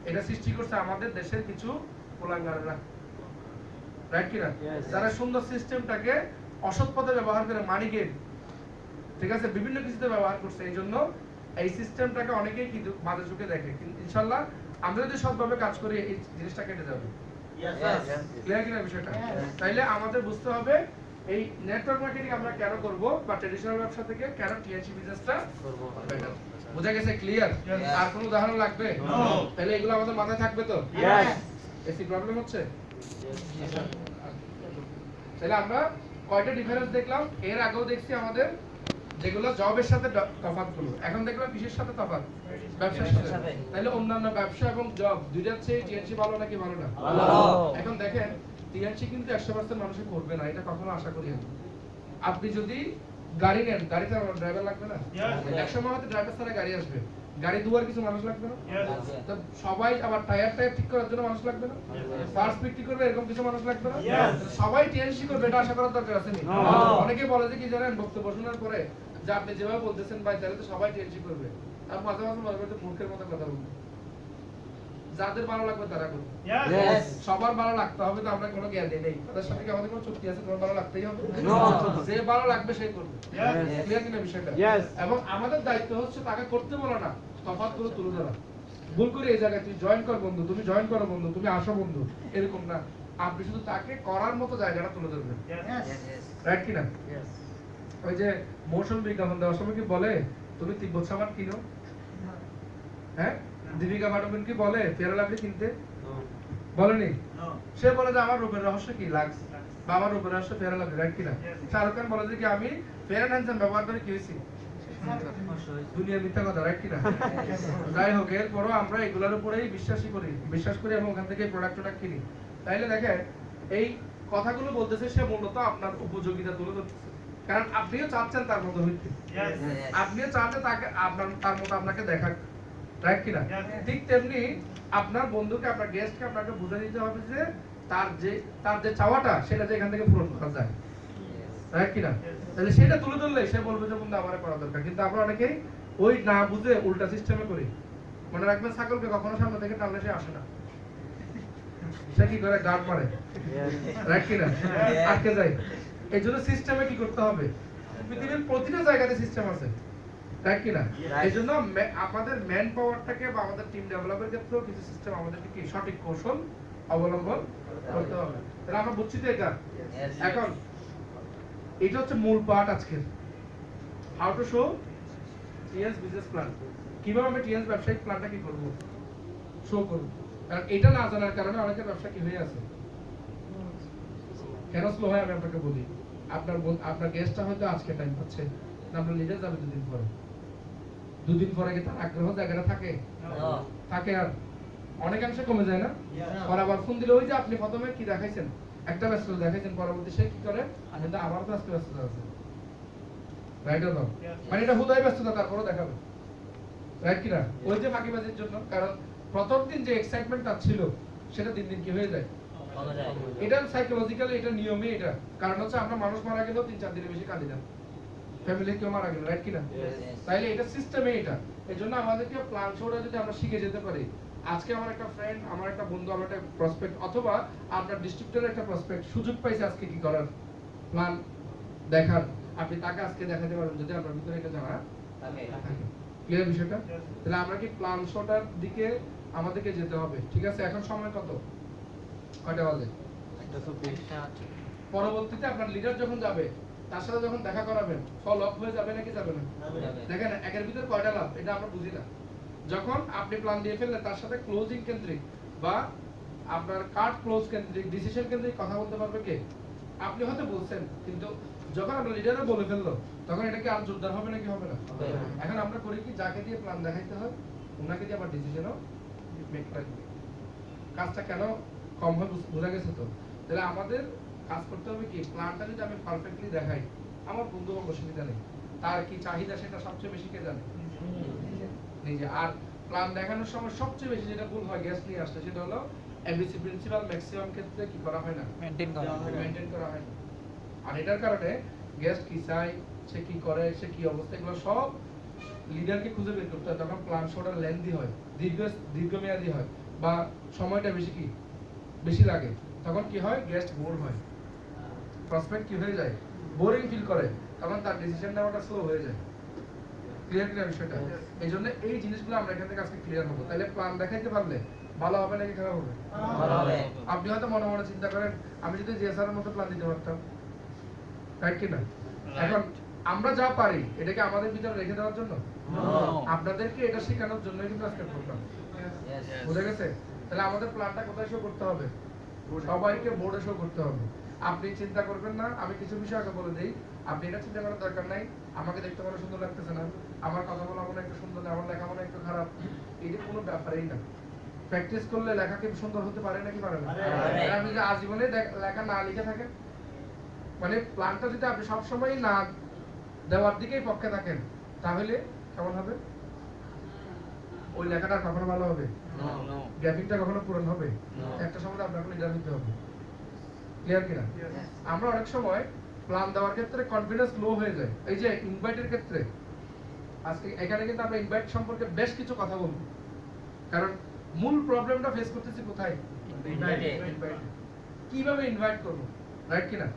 এটা সৃষ্টি করছে আমাদের দেশের কিছু কুলাঙ্গাররা, রাইট কি না? যারা সুন্দর সিস্টেমটাকে অসৎ পথে ব্যবহার করে, মানি গেম, ঠিক আছে, বিভিন্ন কিছুতে ব্যবহার করছে। এই জন্য এই সিস্টেমটাকে অনেকেই কিন্তু বাজে চোখে দেখে, কিন্তু ইনশাআল্লাহ আমরা যদি সৎভাবে কাজ করি এই জিনিসটা কেটে যাবে। ক্লিয়ার কিনা বিষয়টা? তাইলে আমাদের বুঝতে হবে এই নেটওয়ার্ক মার্কেটিং আমরা কেন করব, বা ট্রেডিশনাল ব্যবসা থেকে কেন টিএনসি বিজনেসটা করব। বুঝা গেছে? ক্লিয়ার? আর কোনো উদাহরণ লাগবে? তাহলে এগুলো আমাদের মাথায় থাকবে তো? এসি প্রবলেম হচ্ছে? তাহলে আমরা কয়টা ডিফারেন্স দেখলাম? এর আগেও দেখছি আমাদের যেগুলো জবের সাথে তফাৎগুলো, এখন দেখলাম কিসের সাথে তফাৎ? ব্যবসার সাথে। তাহলে অন্যান্য ব্যবসা এবং জব দুইটার চেয়ে টিএনসি ভালো নাকি ভালো না? ভালো। এখন দেখেন টিএনসি কিন্তু 100% মানুষে করবে না, এটা কখনো আশা করি না। আপনি যদি গাড়ি নেন, গাড়িতে আমার ড্রাইভার লাগবে না? একসময় হয়তো ড্রাইভার ছাড়া গাড়ি আসবে, গাড়ি দুয়ার কিছু মানুষ লাগবে না? তো সবাই আবার টায়ার ঠিক করার জন্য মানুষ লাগবে না? পার্টস বিক্রি করবে এরকম কিছু মানুষ লাগবে না? সবাই টিএনসি করবে এটা আশা করার দরকার আছে নি? অনেকে বলে যে কি জানেন, বক্তব্য শোনার পরে যে আপনি যেভাবে বলতেছেন ভাই, তাহলে তো সবাই টিএনসি করবে। আর মাঝে মাঝে মনে করতে মূর্খের মতো কথা বলবে। যাদের ভালো লাগবে তারা করবে। সবার ভালো লাগতে হবে তো আমরা কোনো গ্যারান্টি নেই, তাদের সাথে কি আমাদের কোনো চুক্তি আছে তোমার ভালো লাগতেই হবে? যে ভালো লাগবে সেই করবে। ক্লিয়ার কিনা বিষয়টা? এবং আমাদের দায়িত্ব হচ্ছে তাকে করতে বলা না, তফাৎগুলো তুলে ধরা। ভুল করে এই জায়গায় তুই জয়েন কর বন্ধু, তুমি জয়েন করো বন্ধু, তুমি আসো বন্ধু, এরকম না। আপনি শুধু তাকে করার মতো জায়গাটা তুলে ধরবেন, রাইট কিনা? ওই যে মৌসুম বিজ্ঞাপন দেওয়ার সময় কি বলে তুমি তিব্বত সাবান কিনো? হ্যাঁ, দীপিকা পাডুকোন কি বলে ফেয়ার লাভলি কিনতে? বলেনি। সে বলে যে আমার রূপের রহস্য কি লাক্স, বা আমার রূপের রহস্য ফেয়ার লাভলি, রাইট কিনা? শাহরুখ খান বলে যে কি আমি ফেয়ার এন্ড হ্যান্ডসাম ব্যবহার করে কি হয়েছি? দুনিয়ার মিথ্যা কথা, রাইট কিনা? যাই হোক, এরপরও আমরা এগুলোর উপরেই বিশ্বাস করি এবং ওখান থেকে প্রোডাক্টটা কিনি। তাইলে দেখেন এই কথাগুলো বলতেছে সে মূলত আপনার উপযোগিতা তুলে ধরতেছে, কারণ আপনিও চাচ্ছেন তার মতো হইতে, আপনিও চাচ্ছেন তাকে তার মতো আপনাকে দেখাক, রাইট কিনা? ঠিক তেমনি আপনার বন্ধুকে, আপনার গেস্টকে আপনাকে বুঝিয়ে দিতে হবে যে তার যে চাওয়াটা সেটা যে এখান থেকে পূরণ করা যায়, রাইট কিনা? তাহলে সেটা তুলে ধরলে সে বলবে যে বন্ধু আমার করা দরকার। কিন্তু আমরা অনেকেই ওই না বুঝে উল্টা সিস্টেমে করি। মনে রাখবেন ছাগলকে কখনো সামনে থেকে টানলে সে আসে না, সে কি করে গার্ড মারে, রাইট কিনা? আটকে যায়। এই জন্য সিস্টেমে কি করতে হবে? পৃথিবীর প্রতিটা জায়গাতে সিস্টেম আছে, রাইট কিনা? এই জন্য আমাদের ম্যান পাওয়ারটাকে বা আমাদের টিম ডেভেলপের ক্ষেত্রেও কিছু সিস্টেম আমাদেরকে কি সঠিক কৌশল অবলম্বন করতে হবে। তাহলে আমরা বুঝছি তো এটা। এখন এটা হচ্ছে মূল পার্ট আজকের, how to show TS business plan. কিভাবে আমি টিএস ব্যবসায়িক প্ল্যানটা কি করব, শো করব। কারণ এটা না জানার কারণে অনেকের ব্যবসা কি হয়ে আছে, কেন স্লো হয় আমি আপনাকে বলি। আপনার গেস্টটা হয়তো আজকে টাইম পাচ্ছে না, আপনার লিডার যাবে দুদিন পরে কি তার আগ্রহ জায়গাটা থাকে আর অনেকাংশে কমে যায় না? পর আবার ফোন দিলে ওই যে আপনি প্রথমে কি দেখাইছেন, একটা ব্যস্ততা দেখাইছেন, পরবর্তী সে কি করে কিন্তু আমার তো আজকে ব্যস্ততা আছে, রাইট অর নট? মানে এটা হুদাই ব্যস্ততা, তারপরও দেখাবে, রাইট কিনা? ওই যে ফাঁকিবাজির জন্য। কারণ প্রথম দিন যে এক্সাইটমেন্টটা ছিল সেটা দিন দিন কি হয়ে যায়, এটা সাইকোলজিক্যালি, এটা নিয়মে এটা। কারণ হচ্ছে আমরা মানুষ মারা গেলেও 3-4 দিনের বেশি কাঁদি না, ফ্যামিলি কেউ মারা গেল, রাইট কিনা? তাইলে এটা সিস্টেমে এটা। এই জন্য আমাদেরকে প্ল্যান শোটা যদি আমরা শিখে যেতে পারি, আজকে আমার একটা ফ্রেন্ড, আমার একটা বন্ধু, আমার একটা প্রসপেক্ট অথবা আপনার ডিস্ট্রিক্টের একটা প্রসপেক্ট সুযোগ পাইছে আজকে কি করার, প্ল্যান দেখার, আপনি তাকে আজকে দেখাতে পারবেন যদি আপনার ভিতরে এটা জানা থাকে। ক্লিয়ার বিষয়টা? তাহলে আমরা কি প্ল্যান শোটার দিকে আমাদেরকে যেতে হবে, ঠিক আছে? এখন সময় কত, কয়টা বাজে? পরবর্তীতে আপনার লিডার যখন যাবে তার সাথে যখন দেখা করাবেন, ফলো আপ হয়ে যাবে নাকি যাবে না? দেখেন একের ভিতর কয়টা লাভ এটা আমরা বুঝি না। যখন আপনি প্ল্যান দিয়ে ফেললেন তার সাথে ক্লোজিং কেন্দ্রিক বা আপনার কার্ড ক্লোজ কেন্দ্রিক, ডিসিশন কেন্দ্রিক কথা বলতে পারবে কে? আপনি হয়তো বলছেন, কিন্তু যখন আপনার লিডারও বলে ফেললো তখন এটা কি আর জোরদার হবে নাকি হবে না? এখন আমরা করি কি, যাকে দিয়ে প্ল্যান দেখাইতে হয় ওনাকে দিয়ে আবার ডিসিশনও মেক করে দিই। কাজটা কেন কম হয় বোঝা গেছে তো? তাহলে আমাদের কাজ করতে হবে কি, প্ল্যানটা যদি আমি পারফেক্টলি দেখাই, আমার বন্ধু অসুবিধা নেই, তার কি চাহিদা সেটা সবচেয়ে বেশি কে জানে? নিজে। আর প্ল্যান দেখানোর সময় সবচেয়ে বেশি যেটা ভুল হয় গেস্ট নিয়ে আসলে, সেটা হলো এমবিসি প্রিন্সিপাল ম্যাক্সিমাম ক্ষেত্রে কি করা হয় না, মেইনটেইন করা হয় না। আর এটার কারণে গেস্ট কি চায়, সে কি করে, সে কি অবস্থা, এগুলো সব লিডারকে খুঁজে বের করতে হয়। তখন প্ল্যান শোটা লেন্দি হয়, দীর্ঘমেয়াদী হয়, বা সময়টা বেশি লাগে। তখন কি হয়, গেস্ট বোর হয়, প্রসপেক্ট কি হয়ে যায়, বোরিং ফিল করে, তখন তার ডিসিশন নেওয়াটা স্লো হয়ে যায়। ক্লিয়ার বিষয়টা? এই জন্য এই জিনিসগুলো আমরা এখান থেকে আজকে ক্লিয়ার হবো। তাহলে প্ল্যান দেখাইতে পারলে ভালো হবে নাকি খারাপ হবে? ভালো হবে। আপনি হয়তো মনে মনে চিন্তা করেন আমি যদি জিএসআর এর মতো প্ল্যান দিতে পারতাম, রাইট কি না? এখন আমরা যা পারি এটাকে আমাদের ভিতরে রেখে দেওয়ার জন্য, আপনাদেরকে এটা শেখানোর জন্যই কিন্তু আজকে প্রোগ্রাম। বুঝে গেছে? তাহলে আমাদের প্ল্যানটা কোথায় শো করতে হবে? সবাইকে বোর্ডে শো করতে হবে। আপনি চিন্তা করবেন না, আমি কিছু বিষয় আগে বলে দেই, আপনি এটা চিন্তা করার দরকার নাই আমাকে দেখতে মনে সুন্দর লাগতেছে না, আমার কথা বলা মনে একটু সুন্দর না, আমার লেখা মনে একটু খারাপ, এটা কোনো ব্যাপারই না। প্র্যাকটিস করলে লেখা কি সুন্দর হতে পারে নাকি পারে না? আপনি যদি আজীবনে লেখা না লিখে থাকেন, মানে প্ল্যানটা যদি আপনি সবসময় না দেওয়ার দিকেই পক্ষে থাকেন, তাহলে কেমন হবে? ওই লেখাটা কখনো ভালো হবে? গ্রাফিকটা কখনো পূরণ হবে? একটা সময় আপনাকে লিডার হতে হবে। ক্লিয়ার কিনা? আমরা অনেক সময় প্ল্যান দেওয়ার ক্ষেত্রে কনফিডেন্স লো হয়ে যায়। এই যে ইনভাইটের ক্ষেত্রে আজকে এখানে কিন্তু আমরা ইনভাইট সম্পর্কে বেশ কিছু কথা বলবো, কারণ মূল প্রবলেমটা ফেস করতেছি কোথায়? কিভাবে ইনভাইট করবো, রাইট কিনা?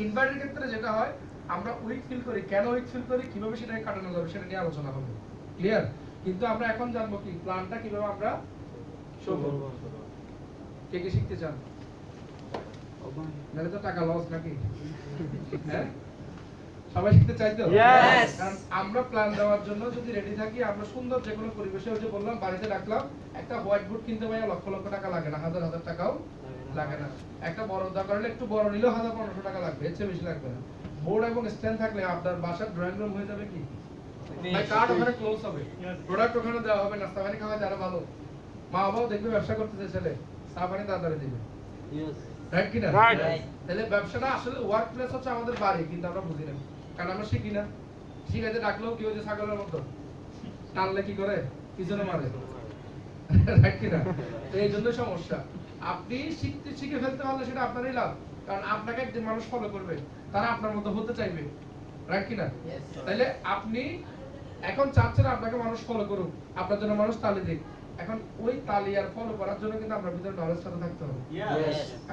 ইনভাইটের ক্ষেত্রে যেটা হয়, আমরা উইক ফিল করি, কেন উইক ফিল করি, কিভাবে সেটাকে কাটানো যাবে সেটা নিয়ে আলোচনা হবে। ক্লিয়ার? কিন্তু আমরা এখন জানবো কি প্ল্যানটা কিভাবে আমরা শো করব। কে কে শিখতে চান? নাহলে তো টাকা লস নাকি? হ্যাঁ, সবাই শিখতে চাই তো? কারণ আমরা প্ল্যান দেওয়ার জন্য যদি রেডি থাকি, আমরা সুন্দর যে কোনো পরিবেশে, ওই যে বললাম বাড়িতে রাখলাম, একটা হোয়াইট বোর্ড কিনতে ভাইয়া লক্ষ লক্ষ টাকা লাগে না, হাজার হাজার টাকাও লাগে না। একটা বড় দরকার হলে একটু বড় নিলেও 1000-1500 টাকা লাগবে, এর চেয়ে বেশি লাগবে না। বোর্ড এবং স্ট্যান্ড থাকলে আপনার বাসার ড্রয়িং রুম হয়ে যাবে কি ভাই, কার্ড ওখানে ক্লোজ হবে, প্রোডাক্ট ওখানে দেওয়া হবে, নাস্তা পানি খাওয়া যারা ভালো মা বাবাও দেখবে ব্যবসা করতেছে ছেলে, চা পানি তাড়াতাড়ি দিবে, রাইট কি না? তাহলে ব্যবসাটা আসলে ওয়ার্ক প্লেস হচ্ছে আমাদের বাড়ি, কিন্তু আমরা বুঝি না, কারণ আমরা শিখি না। শিখাইতে ডাকলেও কি হচ্ছে ছাগলের মতো, টানলে কি করে পিছনে মারে, রাইট কি না? তো এই জন্য সমস্যা। আপনি শিখে ফেলতে পারলে সেটা আপনারই লাভ, কারণ আপনাকে একজন মানুষ ফলো করবে, তারা আপনার মতো হতে চাইবে, রাইট কি না? তাহলে আপনি এখন চাচ্ছেন আপনাকে মানুষ ফলো করুক, আপনার জন্য মানুষ তালি দিক। এখন ওই তালি আর ফলো করার জন্য কিন্তু আপনার ভিতরে নলেজটা থাকতে হবে।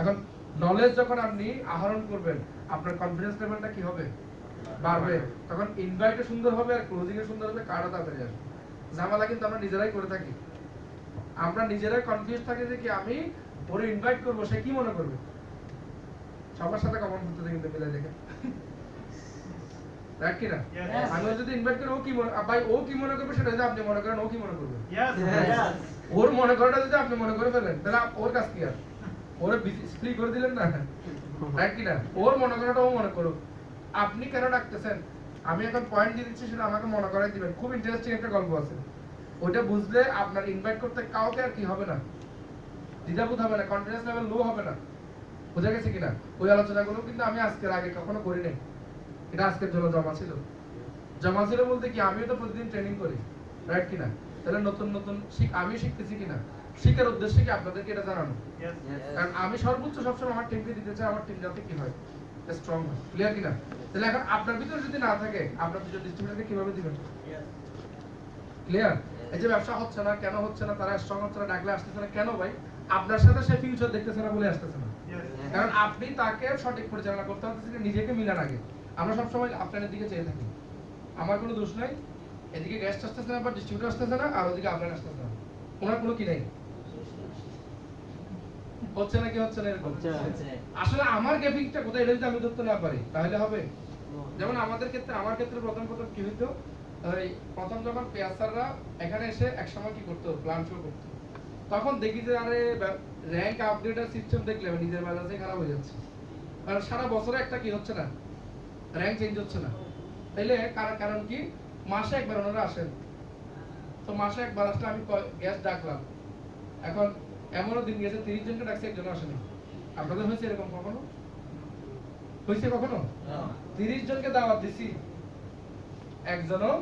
এখন নলেজ যখন আপনি আহরণ করবেন, আপনার কনফিডেন্স লেভেলটা কি হবে? বাড়বে। তখন ইনভাইটও সুন্দর হবে আর ক্লোজিং এ সুন্দর হবে, কার্ডও তাড়াতাড়ি আসবে। ঝামেলা কিন্তু আমরা নিজেরাই করে থাকি। আমরা নিজেরাই কনফিউজ থাকি যে কি আমি ওরে ইনভাইট করব, সে কি মনে করবে। সবার সাথে কমন করতে কিন্তু মিলাই দেখেন, রাইট কি না? আমি যদি ইনভাইট করি, ও কি মনে, ভাই ও কি মনে করবে সেটা যদি আপনি মনে করেন, ও কি মনে করবে? ওর মনে করাটা যদি আপনি মনে করে ফেলেন, তাহলে ওর কাজ কি আর? ওরে ফ্রি করে দিলেন না, রাইট কি না? ওর মনে করাটা ও মনে করুক। আপনি কেন ডাকতেছেন, আমি এখন পয়েন্ট দিয়ে দিচ্ছি, সেটা আমাকে মনে করাই দিবেন। খুব ইন্টারেস্টিং একটা গল্প আছে, ওইটা বুঝলে আপনার ইনভাইট করতে কাউকে আর কি হবে না, দ্বিধাবোধ হবে না, কনফিডেন্স লেভেল লো হবে না। বোঝা গেছে কিনা? ওই আলোচনাগুলো কিন্তু আমি আজকের আগে কখনো করি নাই, এটা আজকের জন্য জমা ছিল। জমা ছিল বলতে কি, আমিও তো প্রতিদিন ট্রেনিং করি, রাইট কিনা? তাহলে নতুন নতুন আমি শিখতেছি কিনা, শিখার উদ্দেশ্যে কি আপনাদেরকে এটা জানানো। কারণ আমি সর্বোচ্চ সবসময় আমার টিমকে দিতে চাই, আমার টিম যাতে কি হয়, স্ট্রং হয়, ক্লিয়ার কিনা? তাহলে এখন আপনার ভিতরে যদি না থাকে, আপনার দুজন ডিস্ট্রিবিউটরকে কিভাবে দিবেন? ক্লিয়ার? এই যে ব্যবসা হচ্ছে না, কেন হচ্ছে না, তারা স্ট্রং হচ্ছে না, ডাকলে আসতেছে না কেন ভাই? আপনার সাথে সে ফিউচার দেখতেছে না বলে আসতেছে না। কারণ আপনি তাকে সঠিক পরিচালনা করতে পারতেছেন, নিজেকে মিলান আগে। আমরা সবসময় আপনার দিকে চেয়ে থাকি, আমার কোনো দোষ নাই, এদিকে গেস্ট আসতেছে না বা ডিস্ট্রিবিউটর আসতেছে না, আর ওদিকে আপনার আসতেছে না, ওনার কোনো কি নাই, হচ্ছে না কি হচ্ছে না এরকম। আসলে আমার গ্যাপিংটা কোথায়, এটা যদি আমি ধরতে না পারি তাহলে হবে। যেমন আমাদের ক্ষেত্রে, আমার ক্ষেত্রে প্রথম কি হইতো, প্রথম যখন পেয়াসাররা এখানে এসে একসময় কি করতো, প্ল্যান শো করতো, তখন দেখি যে আরে র‍্যাঙ্ক আপডেটের সিস্টেম দেখলে নিজের মেজাজে খারাপ হয়ে যাচ্ছে। কারণ সারা বছরে একটা কি হচ্ছে না, র‍্যাঙ্ক চেঞ্জ হচ্ছে না। তাইলে কারণ কি, মাসে একবার ওনারা আসেন, তো মাসে একবার আসলে আমি গেস্ট ডাকলাম, এখন এমনও দিন গেছে 30 জনকে ডাকছে, একজন আসেনি। আপনাদের হয়েছে এরকম কখনো? হয়েছে কখনো? 30 জনকে দাওয়াত দিছি, একজনও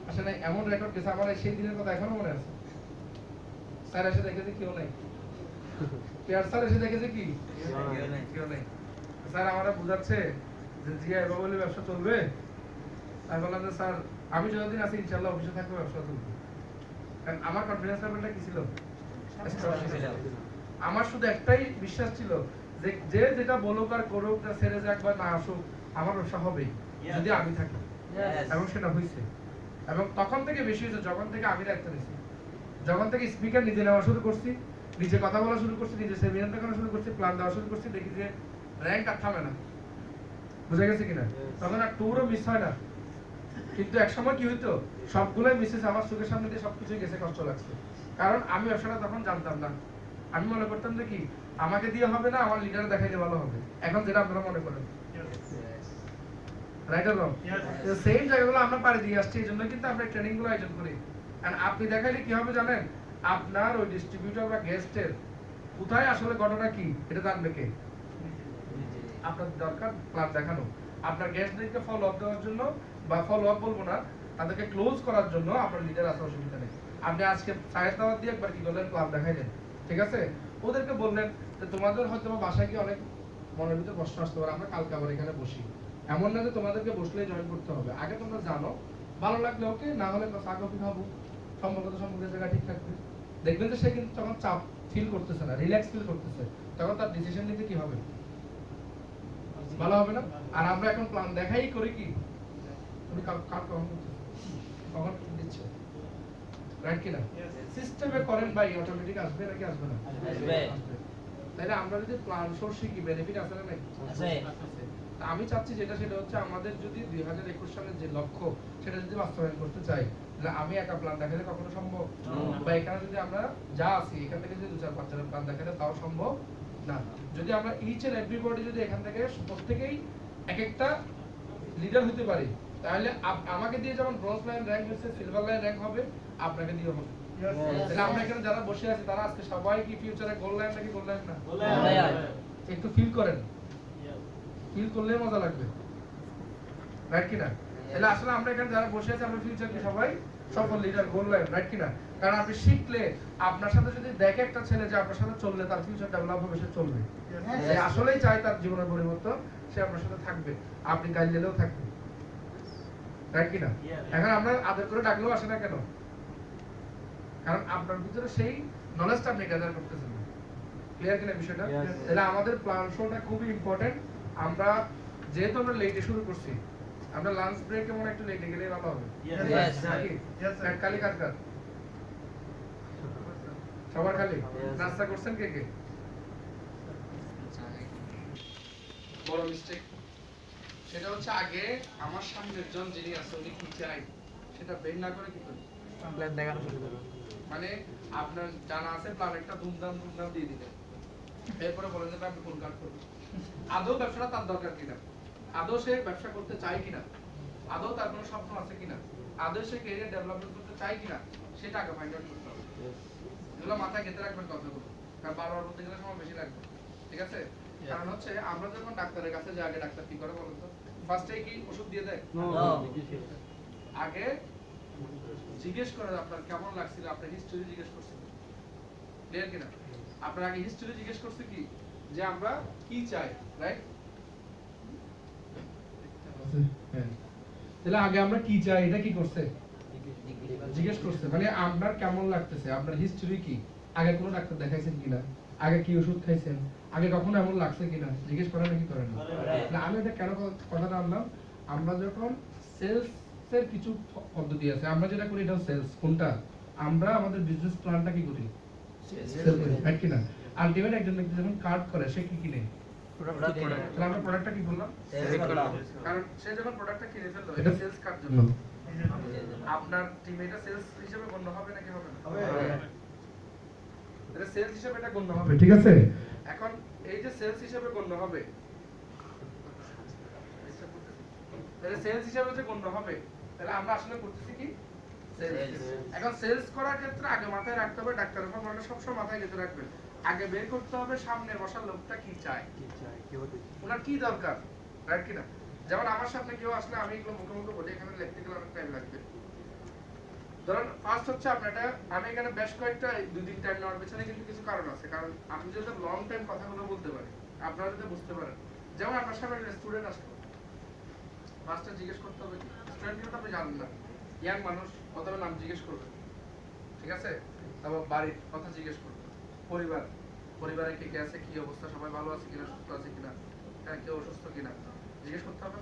আসে নাই। এমন রেকর্ড গেছে আমার, সেই দিনের কথা এখনো মনে আছে। স্যার এসে দেখেছে কেউ নাই, পেয়ার স্যার এসে দেখেছে কি কেউ নাই। স্যার আমারা বুঝাচ্ছে যে জিয়া এবার বলে ব্যবসা চলবে। আমি বললাম যে স্যার আমি যতদিন আছি ইনশাআল্লাহ অফিসে থাকবো, ব্যবসা চলবে। কারণ আমার কনফিডেন্স লেভেলটা কি ছিল, আমার শুধু একটাই বিশ্বাস ছিল যে যে যেটা বলুক আর করুক, যা ছেড়ে যাক বা না আসুক, আমার ব্যবসা হবে যদি আমি থাকি। এবং সেটা হয়েছে। এবং তখন থেকে বেশি হয়েছে যখন থেকে আমি দায়িত্ব নিয়েছি, যখন থেকে স্পিকার নিজে নেওয়া শুরু করছি, নিজে কথা বলা শুরু করছি, নিজে সেমিনার দেখানো শুরু করছি, প্ল্যান দেওয়া শুরু করছি, দেখি যে র‍্যাঙ্ক আর থামে না। বুঝা গেছে কিনা? তখন আর ট্যুরও মিস হয় না। কিন্তু এক সময় কি হইতো, সবগুলোই মিসেস আমার চোখের সামনে দিয়ে সবকিছুই গেছে, কষ্ট লাগছে। কারণ আমি ব্যবসাটা তখন জানতাম না। আমি মনে করতাম যে কি আমাকে দিয়ে হবে না, আমার লিডার দেখাইলে ভালো হবে। এখন যেটা আপনারা মনে করেন, রাইট অর রং? সেম জায়গাগুলো আমরা পারে দিয়ে আসছি, এই জন্য কিন্তু আমরা ট্রেনিং গুলো আয়োজন করি। এন্ড আপনি দেখাইলে কি হবে জানেন, আপনার ওই ডিস্ট্রিবিউটর বা গেস্টের কোথায় আসলে ঘটনা কি এটা জানবে কে? আপনার দরকার প্ল্যান দেখানো, আপনার গেস্টদেরকে ফলো আপ দেওয়ার জন্য, বা ফলো আপ বলবো না, তাদেরকে ক্লোজ করার জন্য আপনার লিডার আসা অসুবিধা নেই। আপনি আজকে চায়ের দাওয়াত দিয়ে একবার কি করলেন, প্ল্যান দেখাইলেন, ঠিক আছে? ওদেরকে বললেন যে তোমাদের হয়তো বাসায় গিয়ে অনেক মনের ভিতরে কষ্ট আসতে পারে, আমরা কালকে আবার এখানে বসি। এমন না যে তোমাদেরকে বসলেই জয়েন করতে হবে, আগে তোমরা জানো, ভালো লাগলে ওকে, না হলে চা কফি খাবো, সম্পর্কের জায়গা ঠিক থাকবে। দেখবেন যে সে কিন্তু তখন চাপ ফিল করতেছে না, রিল্যাক্স ফিল করতেছে, তখন তার ডিসিশন নিতে কি হবে, ভালো হবে না? আর আমরা এখন প্ল্যান দেখাই করি কি, তুমি কখন দিচ্ছ, রাইট কিনা? সিস্টেমে করেন ভাই অটোমেটিক আসবে নাকি আসবে না? আসবে। তাহলে আমরা যদি প্ল্যান সোর্স শিখি বেনিফিট আছে না নাকি? আছে। তা আমি চাচ্ছি সেটা হচ্ছে আমাদের যদি 2021 সালের যে লক্ষ্য সেটা যদি বাস্তবায়ন করতে চাই তাহলে আমি একা প্ল্যান দেখালে কখনো সম্ভব বা এখানে যদি আমরা যা আছি এখান থেকে যদি 2-4-5 প্ল্যান দেখালে তাও সম্ভব না। যদি আমরা ইচ এন্ড এভরিবডি যদি এখান থেকে প্রত্যেকেই এক একটা লিডার হতে পারি তাহলে আমাকে দিয়ে যেমন ব্রোঞ্জ লাইন র‍্যাঙ্ক হচ্ছে সিলভার লাইন র‍্যাঙ্ক হবে, আপনাকে দিয়ে হবে। তাহলে আমরা এখানে যারা বসে আছি তারা আজকে সবাই কি ফিউচারে গোল্ড লাইন নাকি গোল্ড লাইন না? Gold line. একটু ফিল করেন, ফিল করলে মজা লাগবে, রাইট কিনা? তাহলে আসলে আমরা এখানে যারা বসে আছি আমরা ফিউচার কি সবাই সফল লিডার গোল্ড লাইন, রাইট কিনা? কারণ আপনি শিখলে আপনার সাথে যদি দেখে একটা ছেলে যে আপনার সাথে চললে তার ফিউচার ডেভেলপ হবে, সে চলবে। সে আসলেই চায় তার জীবনের পরিবর্তন, সে আপনার সাথে থাকবে, আপনি গাইড দিলেও থাকবে, রাইট কিনা? এখন আমরা আদর করে ডাকলেও আসে না কেন? কারণ আপনার ভিতরে সেই নলেজটা আপনি গ্যাদার করতেছেন না। ক্লিয়ার কিনা বিষয়টা? তাহলে আমাদের প্ল্যান শোটা খুবই ইম্পর্টেন্ট। আমরা যেহেতু আমরা লেটে শুরু করছি, আমরা লাঞ্চ ব্রেকে মনে একটু লেটে গেলে ভালো হবে। খালি কার কার? সবার খালি? নাস্তা করছেন কে কে? বড় মিস্টেক সেটা হচ্ছে আগে আমার সামনের জন যিনি আছে উনি কি চাই সেটা বের না করে কি করি প্ল্যান দেখানো শুরু করুন। মানে আপনার জানা আছে প্ল্যান একটা ধুমধাম দিয়ে দিলেন, এরপরে বলেন যে আপনি কোন কাজ করবেন। আদৌ ব্যবসাটা তার দরকার কিনা, আদৌ সে ব্যবসা করতে চায় কিনা, আদৌ তার কোনো স্বপ্ন আছে কিনা, আদৌ সে ক্যারিয়ার ডেভেলপমেন্ট করতে চায় কিনা, সেটা আগে ফাইন্ড আউট করতে হবে। এগুলো মাথায় গেঁথে রাখবেন কথাগুলো, কারণ বারবার বলতে গেলে সময় বেশি লাগবে, ঠিক আছে? কারণ হচ্ছে আমরা যখন ডাক্তারের কাছে যাই, আগে ডাক্তার কি করে বলুন তো? ফার্স্টে কি ওষুধ দিয়ে দেয়? আগে জিজ্ঞেস করে আপনার কেমন লাগছিল, আপনার হিস্টরি জিজ্ঞেস করছে, ক্লিয়ার কিনা? আপনার আগে হিস্টরি জিজ্ঞেস করছে কি যে আমরা কি চাই, রাইট? তাহলে আগে আমরা কি চাই এটা কি করছে জিজ্ঞেস করছে, মানে আপনার কেমন লাগতেছে, আপনার হিস্টরি কি, আগে কোনো ডাক্তার দেখাইছেন কিনা, আগে কি ওষুধ খাইছেন, আগে কখনো এমন লাগছে কিনা জিজ্ঞেস করেন নাকি করেন না? আমি এটা কেন কথাটা আনলাম, আমরা যখন সেলস এর কিছু পদ্ধতি আছে, আমরা যেটা করি এটা সেলস। কোনটা? আমরা আমাদের বিজনেস প্ল্যানটা কি করি? সেল করি, রাইট কিনা? আলটিমেট একজন ব্যক্তি যখন কার্ড করে সে কি কিনে? প্রোডাক্ট। তাহলে আমরা প্রোডাক্টটা কি করলাম? সেল করলাম। কারণ সে যখন প্রোডাক্টটা কিনে ফেললো এটা সেলস কার জন্য? আপনার টিমে এটা সেলস হিসেবে গণ্য হবে নাকি হবে না? হবে। এটা সেলস হিসেবে এটা গণ্য হবে, ঠিক আছে? এখন এই যে সেলস হিসেবে গণ্য হবে, তাহলে সেলস হিসেবে যে গণ্য হবে, তাহলে আমরা আসলে করতেছি কি? সেলস। এখন সেলস করার ক্ষেত্রে আগে মাথায় রাখতে হবে, ডাক্তারের ফর্মুলাটা সবসময় মাথায় গেঁথে রাখবেন। আগে বের করতে হবে সামনে বসা লোকটা কি চায়, ওনার কি দরকার, রাইট কিনা? যেমন আমার সামনে কেউ আসলে আমি এগুলো মুখে মুখে বলি, এখানে লিখতে গেলে অনেক টাইম লাগবে। ধরুন ফার্স্ট হচ্ছে আপনারটা, আমি এখানে বেশ কয়েকটা 2 দিন টাইম নেওয়ার পেছনে কিন্তু কিছু কারণ আছে। কারণ আপনি যদি লং টাইম কথাগুলো বলতে পারেন, আপনারা যদি বুঝতে পারেন, যেমন আপনার সামনে স্টুডেন্ট আসলো, ফার্স্টে জিজ্ঞেস করতে হবে স্টুডেন্ট কিন্তু আপনি জানেন না, ইয়াং মানুষ, প্রথমে নাম জিজ্ঞেস করবেন, ঠিক আছে? তারপর বাড়ির কথা জিজ্ঞেস করবেন, পরিবারে কে কে আছে, কি অবস্থা, সবাই ভালো আছে কিনা, সুস্থ আছে কিনা, হ্যাঁ কেউ অসুস্থ কিনা জিজ্ঞেস করতে হবে।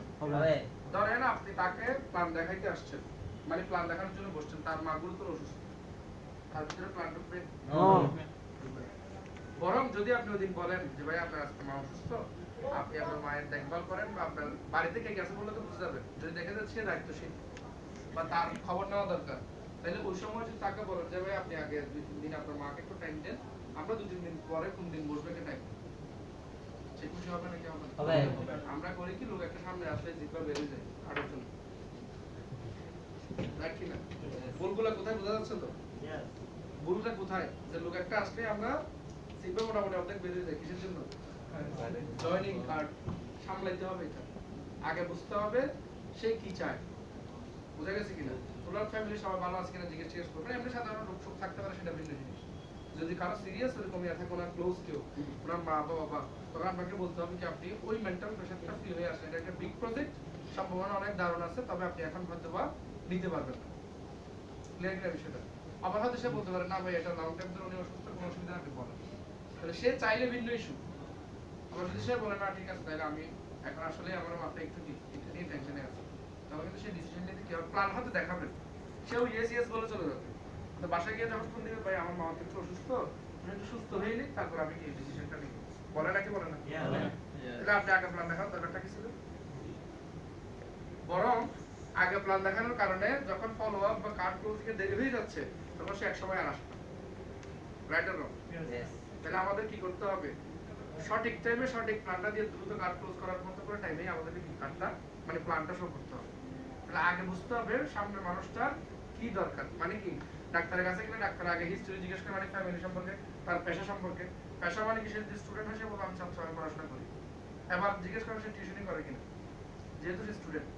ধরেন আপনি তাকে প্ল্যান দেখাইতে আসছেন, মানে প্ল্যান দেখানোর জন্য বসছেন, তার মা গুরুতর অসুস্থ, তার ভিতরে প্ল্যান ঢুকবে? বরং যদি আপনি ওদিন বলেন যে ভাই আপনার আজকে মা অসুস্থ, আপনি আপনার মায়ের দেখভাল করেন, বা আপনার বাড়িতে কে গেছে বললে তো বুঝে যাবেন। যদি দেখে যাচ্ছে দায়িত্বশীল বা তার খবর নেওয়া দরকার, তাহলে ওই সময় যদি তাকে বলেন যে ভাই আপনি আগে 2-3 দিন আপনার মাকে একটু টাইম দেন, আমরা 2-3 দিন পরে কোন দিন বসবে কে টাইম, সে খুশি হবে নাকি হবে না? আমরা করি কি, লোক একটা সামনে আসলে জিপা বেরিয়ে যায় আরো জন্য, রাইট কিনা? ভুলগুলা কোথায় বোঝা যাচ্ছে তো? ভুলটা কোথায়, যে লোক একটা আসলে আমরা জিপা মোটামুটি অর্ধেক বেরিয়ে যায়, কিসের জন্য? জয়নিং কার্ড সামলাইতে হবে। এটা আগে বুঝতে হবে সে কি চায়, বুঝা গেছে কিনা? ওনার ফ্যামিলি সবাই ভালো আছে কিনা জিজ্ঞেস করবেন। এমনি সাধারণ রোগ শোক থাকতে পারে, সেটা ভিন্ন জিনিস। যদি কারো সিরিয়াস এরকম ইয়া থাকে, ওনার ক্লোজ কেউ, ওনার মা বাবা, তখন আপনাকে বলতে হবে কি আপনি ওই মেন্টাল প্রেশারটা ফ্রি হয়ে আসেন, এটা একটা বিগ প্রজেক্ট, সম্ভাবনা অনেক দারুণ আছে, তবে আপনি এখন হয়তো বা নিতে পারবেন না। ক্লিয়ার কিনা বিষয়টা? আবার হয়তো সে বলতে পারে না ভাই এটা লং টাইম ধরে উনি অসুস্থ, কোনো অসুবিধা আপনি বলেন, তাহলে সে চাইলে ভিন্ন ইস্যু। আবার যদি সে বলে না ঠিক আছে তাহলে আমি এখন আসলে আমার মাথা একটু নিয়ে টেনশনে আছে, তখন কিন্তু সে ডিসিশন নিতে কি হবে, প্ল্যান হাতে দেখাবেন, সেও ইয়েস বলে চলে যাবে। তো বাসায় গিয়ে যখন ফোন দিবে ভাই আমার মা একটু অসুস্থ, আমি একটু সুস্থ হয়ে নিই তারপর আমি এই ডিসিশনটা নিব, বলে নাকি বলে না? তাহলে আপনি আগে প্ল্যান দেখানোর দরকারটা কি ছিল? বরং আগে প্ল্যান দেখানোর কারণে যখন ফলো আপ বা কার্ড ক্লোজ থেকে দেরি হয়ে যাচ্ছে তখন সে এক সময় আর আসবে না। Right or wrong? তাহলে আমাদের কি করতে হবে? সঠিক টাইমে সঠিক প্ল্যানটা দিয়ে দ্রুত কার্ড ক্লোজ করার মতো করে টাইমেই আমাদেরকে কি কার্ডটা মানে প্ল্যানটা শো করতে হবে। তাহলে আগে বুঝতে হবে সামনের মানুষটার কি দরকার, মানে কি ডাক্তারের কাছে গেলে ডাক্তার আগে হিস্ট্রি জিজ্ঞেস করে, মানে ফ্যামিলি সম্পর্কে, তার পেশা সম্পর্কে। পেশা মানে কি, সে যদি স্টুডেন্ট হয় সে বলবে আমি ছাত্র, আমি পড়াশোনা করি। এবার জিজ্ঞেস করে সে টিউশনই করে কিনা, যেহেতু সে স্টুডেন্ট।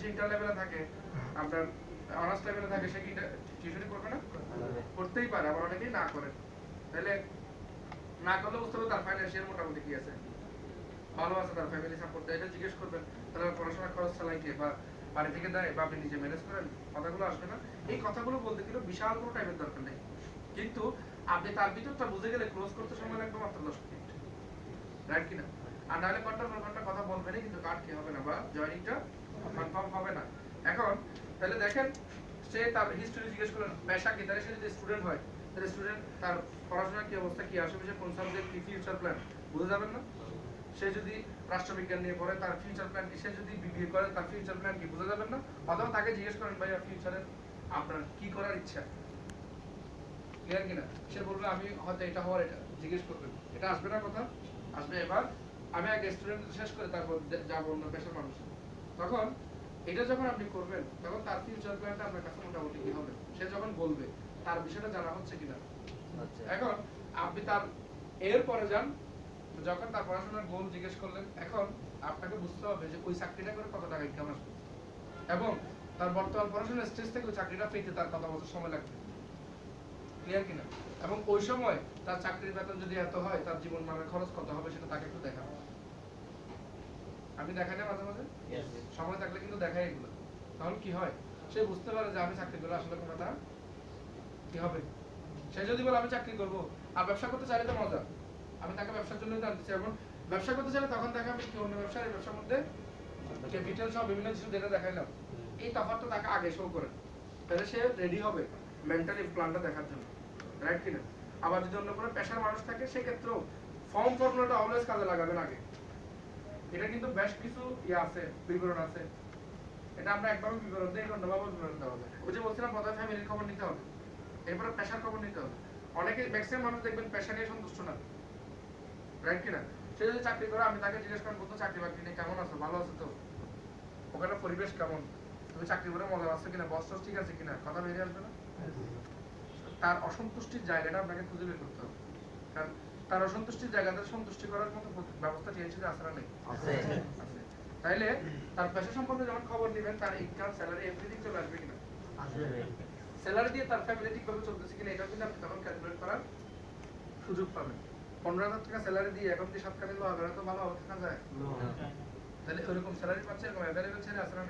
সে ইন্টার লেভেলে থাকে, আপনার অনার্স লেভেলে থাকে, সে কি টিউশনই করবে না? করতেই পারে, আবার অনেকেই না করে। তাহলে না করলে বুঝতে হবে তার ফাইন্যান্সিয়াল মোটামুটি কি আছে, ভালো আছে, তার ফ্যামিলি সাপোর্ট দেয়, এটা জিজ্ঞেস করবেন। তাহলে পড়াশোনা খরচ চালাই কে, বা বাড়ি থেকে দেয়, বা আপনি নিজে ম্যানেজ করেন, কথাগুলো আসবে না। এই কথাগুলো বলতে গেলে বিশাল কোনো টাইমের দরকার নেই, কিন্তু আপনি তার ভিতরটা বুঝে গেলে ক্লোজ করতে সময় লাগবে মাত্র 10 মিনিট, রাইট কিনা? আর নাহলে ঘন্টার পর ঘন্টা কথা বলবেনই, কিন্তু কার্ড কি হবে না, বা জয়েনিংটা কনফার্ম হবে না। এখন তাহলে দেখেন, সে তার হিস্ট্রি জিজ্ঞেস করেন, পেশা কি, তাহলে সে যদি স্টুডেন্ট হয় তাহলে স্টুডেন্ট তার পড়াশোনার কি অবস্থা, কি আশেপাশে কোন সাবজেক্ট, কি ফিউচার প্ল্যান বুঝে যাবেন না? সে যদি রাষ্ট্রবিজ্ঞান নিয়ে পড়ে তার ফিউচার প্ল্যান কি, সে যদি বিবিএ করে তার ফিউচার প্ল্যান কি বুঝে যাবেন না? অথবা তাকে জিজ্ঞেস করেন ভাইয়া ফিউচারে আপনার কি করার ইচ্ছা, ক্লিয়ার কিনা? সে বলবে আমি হয়তো এটা হওয়ার, এটা জিজ্ঞেস করবেন, এটা আসবে না কথা? আসবে। এবার আমি আগে স্টুডেন্ট শেষ করে তারপর যাবো অন্য পেশার মানুষ। তখন এটা যখন আপনি করবেন তখন তার ফিউচার প্ল্যানটা আপনার কাছে মোটামুটি কি হবে, সে যখন বলবে তার বিষয়টা জানা হচ্ছে কিনা। এখন আপনি তার এর পরে যান, যখন তার পড়াশোনার গোল জিজ্ঞেস করলেন, এখন আপনাকে বুঝতে হবে যে ওই চাকরিটা করে কত টাকা ইনকাম আসবে, এবং তার বর্তমান পড়াশোনার স্টেজ থেকে ওই চাকরিটা পেতে তার কত বছর সময় লাগবে, ক্লিয়ার কিনা? এবং ওই সময় তার চাকরির বেতন যদি এত হয়, তার জীবন মানের খরচ কত হবে সেটা তাকে একটু দেখাবো। আমি দেখাই না মাঝে মাঝে, সময় থাকলে কিন্তু দেখাই এগুলো। তাহলে কি হয়, সে বুঝতে পারে যে আমি চাকরি করলে আসলে কোনটা কি হবে। সে যদি বলে আমি চাকরি করবো, আর ব্যবসা করতে চাইলে তো মজা, আমি তাকে ব্যবসার জন্যই জানতেছি। এখন ব্যবসা করতে চাইলে তখন দেখাবে কি অন্য ব্যবসার, এই ব্যবসার মধ্যে ক্যাপিটাল সহ বিভিন্ন কিছু ডেটা দেখাইলাম, এই তফাৎটা তাকে আগে শো করে, তাহলে সে রেডি হবে মেন্টালি প্ল্যানটা দেখার জন্য, রাইট কিনা? আবার যদি অন্য কোনো পেশার মানুষ থাকে সেক্ষেত্রেও ফর্ম ফর্মুলাটা অলওয়েজ কাজে লাগাবেন আগে। এটা কিন্তু বেশ কিছু ইয়ে আছে, বিবরণ আছে, এটা আমরা একভাবে বিবরণ দিই, অন্যভাবে বিবরণ দেওয়া হবে। ওই যে বলছিলাম প্রথমে ফ্যামিলির খবর নিতে হবে, এরপরে পেশার খবর নিতে হবে। অনেকে ম্যাক্সিমাম মানুষ দেখবেন পেশা নিয়ে সন্তুষ্ট না, রাইট কিনা? সে যদি চাকরি করে আমি তাকে জিজ্ঞেস করেন বলতো চাকরি বাকরি নিয়ে কেমন আছো, ভালো আছো তো, ওখানে পরিবেশ কেমন, তুমি চাকরি করে মজা পাচ্ছ কিনা, বস টস ঠিক আছে কিনা, কথা বেরিয়ে আসবে না? তার অসন্তুষ্টির জায়গাটা আপনাকে খুঁজে বের করতে হবে, কারণ তার অসন্তুষ্টির জায়গাটা সন্তুষ্টি করার মতো ব্যবস্থা চেয়েছিল আসলে নেই। তাইলে তার পেশা সম্পর্কে যখন খবর নেবেন, তার ইনকাম, স্যালারি, এভরিথিং চলে আসবে কিনা, স্যালারি দিয়ে তার ফ্যামিলি ঠিকভাবে চলতেছে কিনা, এটা কিন্তু আপনি তখন ক্যালকুলেট করার সুযোগ পাবেন। 15,000 টাকা স্যালারি দিয়ে এখন কি সাত কাটে লোক তো ভালো থাকা যায়? তাহলে ওরকম স্যালারি পাচ্ছে, এরকম অ্যাভেলেবল ছেলে আছে না?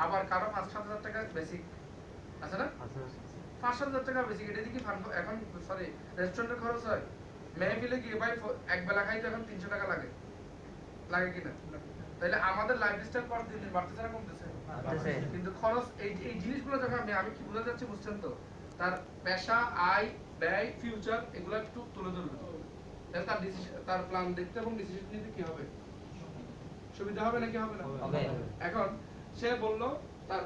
আবার কারো 5-7 হাজার টাকা বেসিক আছে না? 5-7 হাজার টাকা বেসিক, এটা দিয়ে কি এখন সরি রেস্টুরেন্টের খরচ হয়? মেহফিলে গিয়ে ভাই এক বেলা খাইতে এখন 300 টাকা লাগে, লাগে কিনা? তাহলে আমাদের লাইফস্টাইল কস্ট দিন দিন বাড়তেছে না কমতেছে? কিন্তু খরচ, এই জিনিসগুলো যখন আমি কি বোঝা যাচ্ছে বুঝছেন তো? তার পেশা, আয়, ব্যয়, ফিউচার এগুলো একটু তুলে ধরবে, তাহলে তার ডিসিশন, তার প্ল্যান দেখতে এবং ডিসিশন নিতে কি হবে, সুবিধা হবে নাকি হবে না? এখন সে বলল তার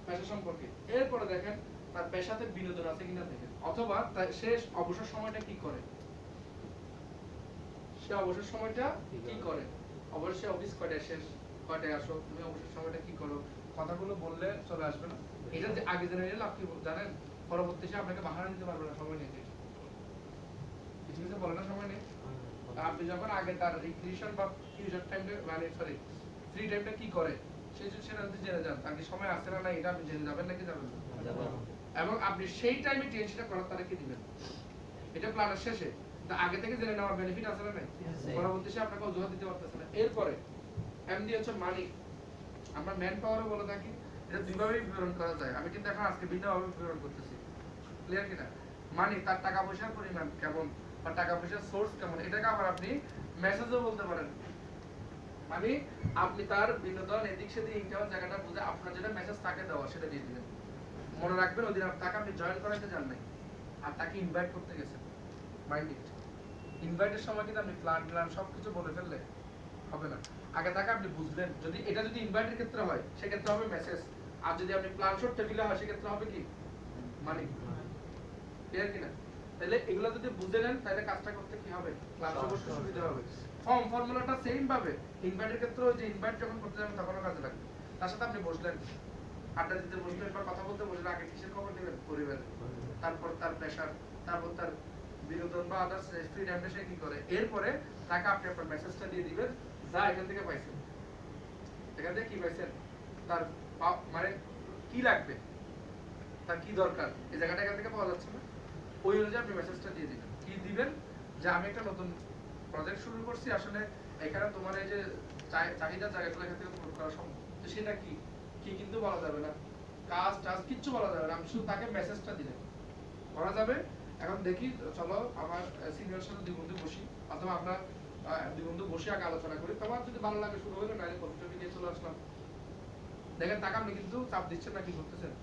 পেশা সম্পর্কে, এরপরে দেখেন তার পেশাতে বিনোদন আছে কিনা দেখেন, অথবা সে অবসর সময়টা কি করে, সে অবসর সময়টা কি করে, অবশ্যই অফিস কয়টায় শেষ, কয়টায় আসো, তুমি অবসর সময়টা কি করো, কথাগুলো বললে চলে আসবে না? এটা যে আগে জেনে নিলে আপনি জানেন, পরবর্তী সে আপনাকে বাহানা নিতে পারবে না, সময় নিয়ে কিছু কিছু বলে না, সময় নেই। আপনি যখন আগে তার রিক্রিয়েশন বা ফিউচার টাইমটা মানে সরি ফ্রি টাইমটা কি করে সেটা যদি জেনে যান, তার কি সময় আছে না এটা আপনি জেনে যাবেন নাকি যাবেন না? এবং আপনি সেই টাইমে টেনশনটা করার তারা কি দিবেন, এটা প্ল্যানের শেষে, আগে থেকে জেনে নেওয়ার বেনিফিট আছে না? পরবর্তী সে আপনাকে অজুহাত দিতে পারতেছে না। এরপরে এমডি হচ্ছে মানি, আমরা ম্যান পাওয়ারও বলে থাকি, এটা দুইভাবেই বিবরণ করা যায়, আমি কিন্তু এখন আজকে ভিন্নভাবে বিবরণ করতেছি, ক্লিয়ার কিনা? মানি তার টাকা পয়সার পরিমাণ কেমন বা টাকা পয়সার সোর্স কেমন, এটাকে আবার আপনি মেসেজও বলতে পারেন। মানে আপনি তার বিনোদন এদিক সেদিক ইনকামের জায়গাটা বুঝে আপনার যেটা মেসেজ তাকে দেওয়া সেটা দিয়ে দিবেন, মনে রাখবেন ওই দিন তাকে আপনি জয়েন করাইতে যান নাই, আর তাকে ইনভাইট করতে গেছেন। Mind it. ইনভাইটের সময় কিন্তু আপনি প্ল্যান সবকিছু বলে ফেললে হবে না। আগে তাকে আপনি বুঝলেন, যদি এটা যদি ইনভাইটের ক্ষেত্রে হয় সেক্ষেত্রে হবে মেসেজ, আর যদি আপনি প্ল্যান শট টেবিলে হয় সেক্ষেত্রে হবে কি মানি। ক্লিয়ার কিনা? তাহলে এগুলো যদি বুঝে নেন তাহলে কাজটা করতে কি হবে, ক্লাস করতে সুবিধা হবে। ফর্মুলাটা সেম ভাবে ইনভাইটের ক্ষেত্রে যে ইনভাইট যখন করতে যাবেন তখনও কাজে লাগবে। তার সাথে আপনি বসলেন, আড্ডা দিতে বসলেন বা কথা বলতে বসলেন, আগে কিসের খবর নেবেন? পরিবারের। তারপর তার পেশার, তারপর তার বিনোদন বা আদার্স ফ্রি টাইমে সে কি করে, এরপরে তাকে আপনি আপনার মেসেজটা দিয়ে দিবেন, যা এখান থেকে পাইছেন, এখান থেকে কি পাইছেন, তার মানে কি লাগবে, তার কি দরকার, এই জায়গাটা এখান থেকে পাওয়া যাচ্ছে না, ওই অনুযায়ী আপনি মেসেজটা দিয়ে দিবেন। কি দিবেন? যে আমি একটা নতুন প্রজেক্ট শুরু করছি, আসলে এখানে তোমার এই যে চাহিদা জায়গাগুলো এখান থেকে পূরণ করা সম্ভব, তো সেটা কি কি কিন্তু বলা যাবে না, কাজ টাজ কিচ্ছু বলা যাবে না, আমি শুধু তাকে মেসেজটা দিলাম, করা যাবে। এখন দেখি, চলো আমার সিনিয়র সাথে দুই বন্ধু বসি, অথবা আমরা দুই বন্ধু বসে আগে আলোচনা করি, তোমার যদি ভালো লাগে শুরু হইলো, নাহলে কফি টফি নিয়ে চলে আসলাম। দেখেন তাকে আপনি কিন্তু চাপ দিচ্ছেন না, কি করতেছেন,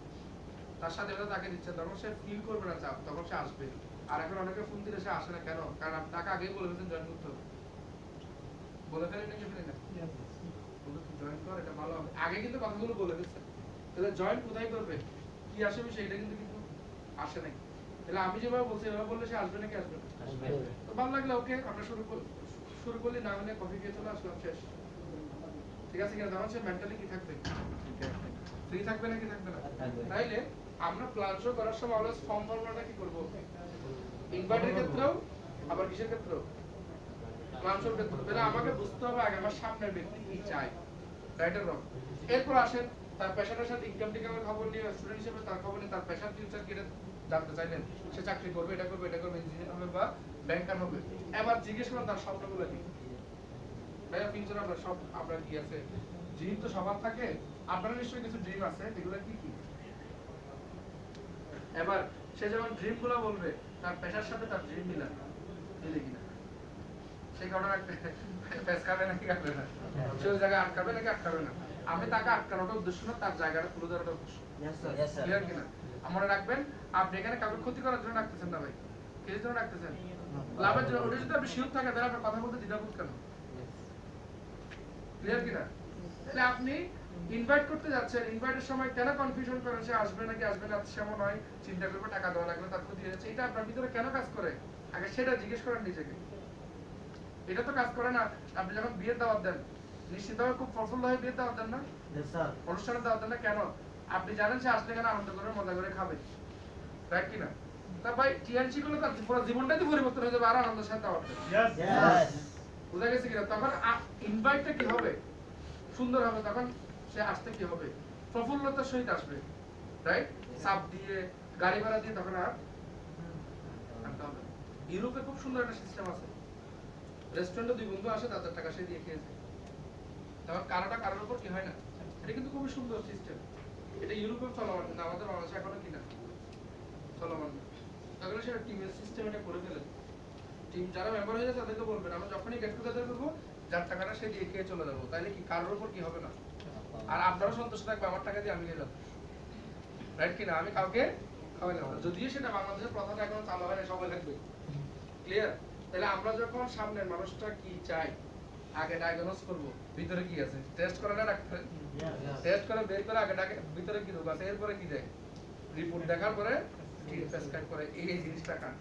তার সাথে তাকে দিচ্ছেন, তখন সে ফিল করবে না চাপ, তখন সে আসবে। আর এখন অনেকে ফোন দিলে সে আসে না কেন? কারণ আপনি তাকে আগেই বলে ফেলছেন জয়েন করতে হবে, বলে ফেলেন নাকি ফেলেন না, জয়েন কর, এটা ভালো হবে, আগে কিন্তু কথাগুলো বলে ফেলছেন। তাহলে জয়েন কোথায় করবে, কি আসবে সেটা কিন্তু কিন্তু আসে নাই। তাহলে আমি যেভাবে বলছি এভাবে বললে সে আসবে নাকি আসবে না? তো ভালো লাগলে ওকে, আমরা শুরু করলি, না হলে কফি খেয়ে চলে আসলাম, শেষ। ঠিক আছে কিনা? তখন সে মেন্টালি কি থাকবে, ফ্রি থাকবে নাকি থাকবে না? তাইলে আমরা প্ল্যান শো করার সময় অলওয়েজ ফর্ম ফর্মুলাটা কি করব, ইনভার্টের ক্ষেত্রেও আবার কিসের ক্ষেত্রেও, প্ল্যান শোর ক্ষেত্রে। তাহলে আমাকে বুঝতে হবে আগে আমার সামনের ব্যক্তি কি চায়, রাইট অর রং। এরপর আসেন তার পেশাটার সাথে ইনকাম টিকামের খবর নিয়ে, স্টুডেন্ট হিসেবে তার খবর নিয়ে, তার পেশার ফিউচার কি জানতে চাইলেন, সে চাকরি করবে, এটা করবে, এটা করবে, ইঞ্জিনিয়ার হবে বা ব্যাংকার হবে। এবার জিজ্ঞেস করেন তার স্বপ্নগুলো কি, ভাইয়া ফিউচার আপনার সব আপনার কি আছে, ড্রিম তো সবার থাকে, আপনার নিশ্চয়ই কিছু ড্রিম আছে, এগুলো কি কি। এবার সে যখন ড্রিম গুলো বলবে, তার পেশার সাথে তার ড্রিম মিলে কিনা, সেই ঘটনা পেশ খাবে নাকি খাবে না, সে ওই জায়গায় আটকাবে নাকি আটকাবে না। আমি তাকে আটকানোটা উদ্দেশ্য না, তার জায়গাটা তুলে ধরাটা উদ্দেশ্য। ক্লিয়ার কিনা? মনে রাখবেন, আপনি এখানে কাউকে ক্ষতি করার জন্য রাখতেছেন না ভাই, কিসের জন্য রাখতেছেন, লাভের জন্য। ওটা যদি আপনি শিওর থাকে তাহলে আপনার কথা বলতে দ্বিধাবোধ কেন? ক্লিয়ার কিনা? তাহলে আপনি ইনভাইট করতে যাচ্ছেন, ইনভাইটের সময় কেন কনফিউশন করেন, সে আসবে নাকি আসবে না, সেমন হয় চিন্তা করবে, টাকা দেওয়া লাগবে, তার ক্ষতি হয়েছে, এটা আপনার ভিতরে কেন কাজ করে, আগে সেটা জিজ্ঞেস করেন নিজেকে। এটা তো কাজ করে না। আপনি যখন বিয়ের দাওয়াত দেন, নিশ্চিতভাবে খুব প্রফুল্ল হয়ে বিয়ের দাওয়াত দেন না, অনুষ্ঠানের দাওয়াত দেন না, কেন? আপনি জানেন সে আসলে কেন আনন্দ করে মজা করে খাবে, রাইট কিনা? তা ভাই টিএনসি করলে তার পুরো জীবনটাই তো পরিবর্তন হয়ে যাবে, আর আনন্দের সাথে দাওয়াত দেন। বুঝা গেছে কিনা? তখন ইনভাইটটা কি হবে, সুন্দর হবে, তখন সে আসতে কি হবে, প্রফুল্লতার সহিত আসবে, রাইট? চাপ দিয়ে, গাড়ি ভাড়া দিয়ে তখন আর আনতে হবে। ইউরোপে খুব সুন্দর একটা সিস্টেম আছে, রেস্টুরেন্টে দুই বন্ধু আসে, তাদের টাকা সে দিয়ে খেয়েছে, তখন কারোটা কারোর উপর কি হয় না। এটা কিন্তু খুবই সুন্দর সিস্টেম, এটা ইউরোপে চলমান, কিন্তু আমাদের বাংলাদেশে এখনো কিনা চলমান না। তখন সেটা টিমের সিস্টেম এটা করে ফেলে, টিম যারা মেম্বার হয়ে যায় তাদেরকে বলবেন, আমরা যখনই গেট টুগেদার করবো, যার টাকাটা সে দিয়ে খেয়ে চলে যাবো, তাইলে কি কারোর উপর কি হবে না, আর আপনারও সন্তুষ্ট থাকবে, আমার টাকা দিয়ে আমি নিয়ে যাবো, রাইট কিনা? আমি কাউকে খাওয়াই না, যদিও সেটা বাংলাদেশের প্রথাটা এখনো চালু হয় না, সবাই থাকবে। ক্লিয়ার? তাহলে আমরা যখন সামনের মানুষটা কি চাই আগে ডায়াগনোস করব, ভিতরে কি আছে, টেস্ট করে না ডাক্তার, টেস্ট করে বের করে আগে ভিতরে কি রোগ আছে, এরপরে কি দেয়, রিপোর্ট দেখার পরে কি প্রেসক্রাইব করে, এই জিনিসটা কার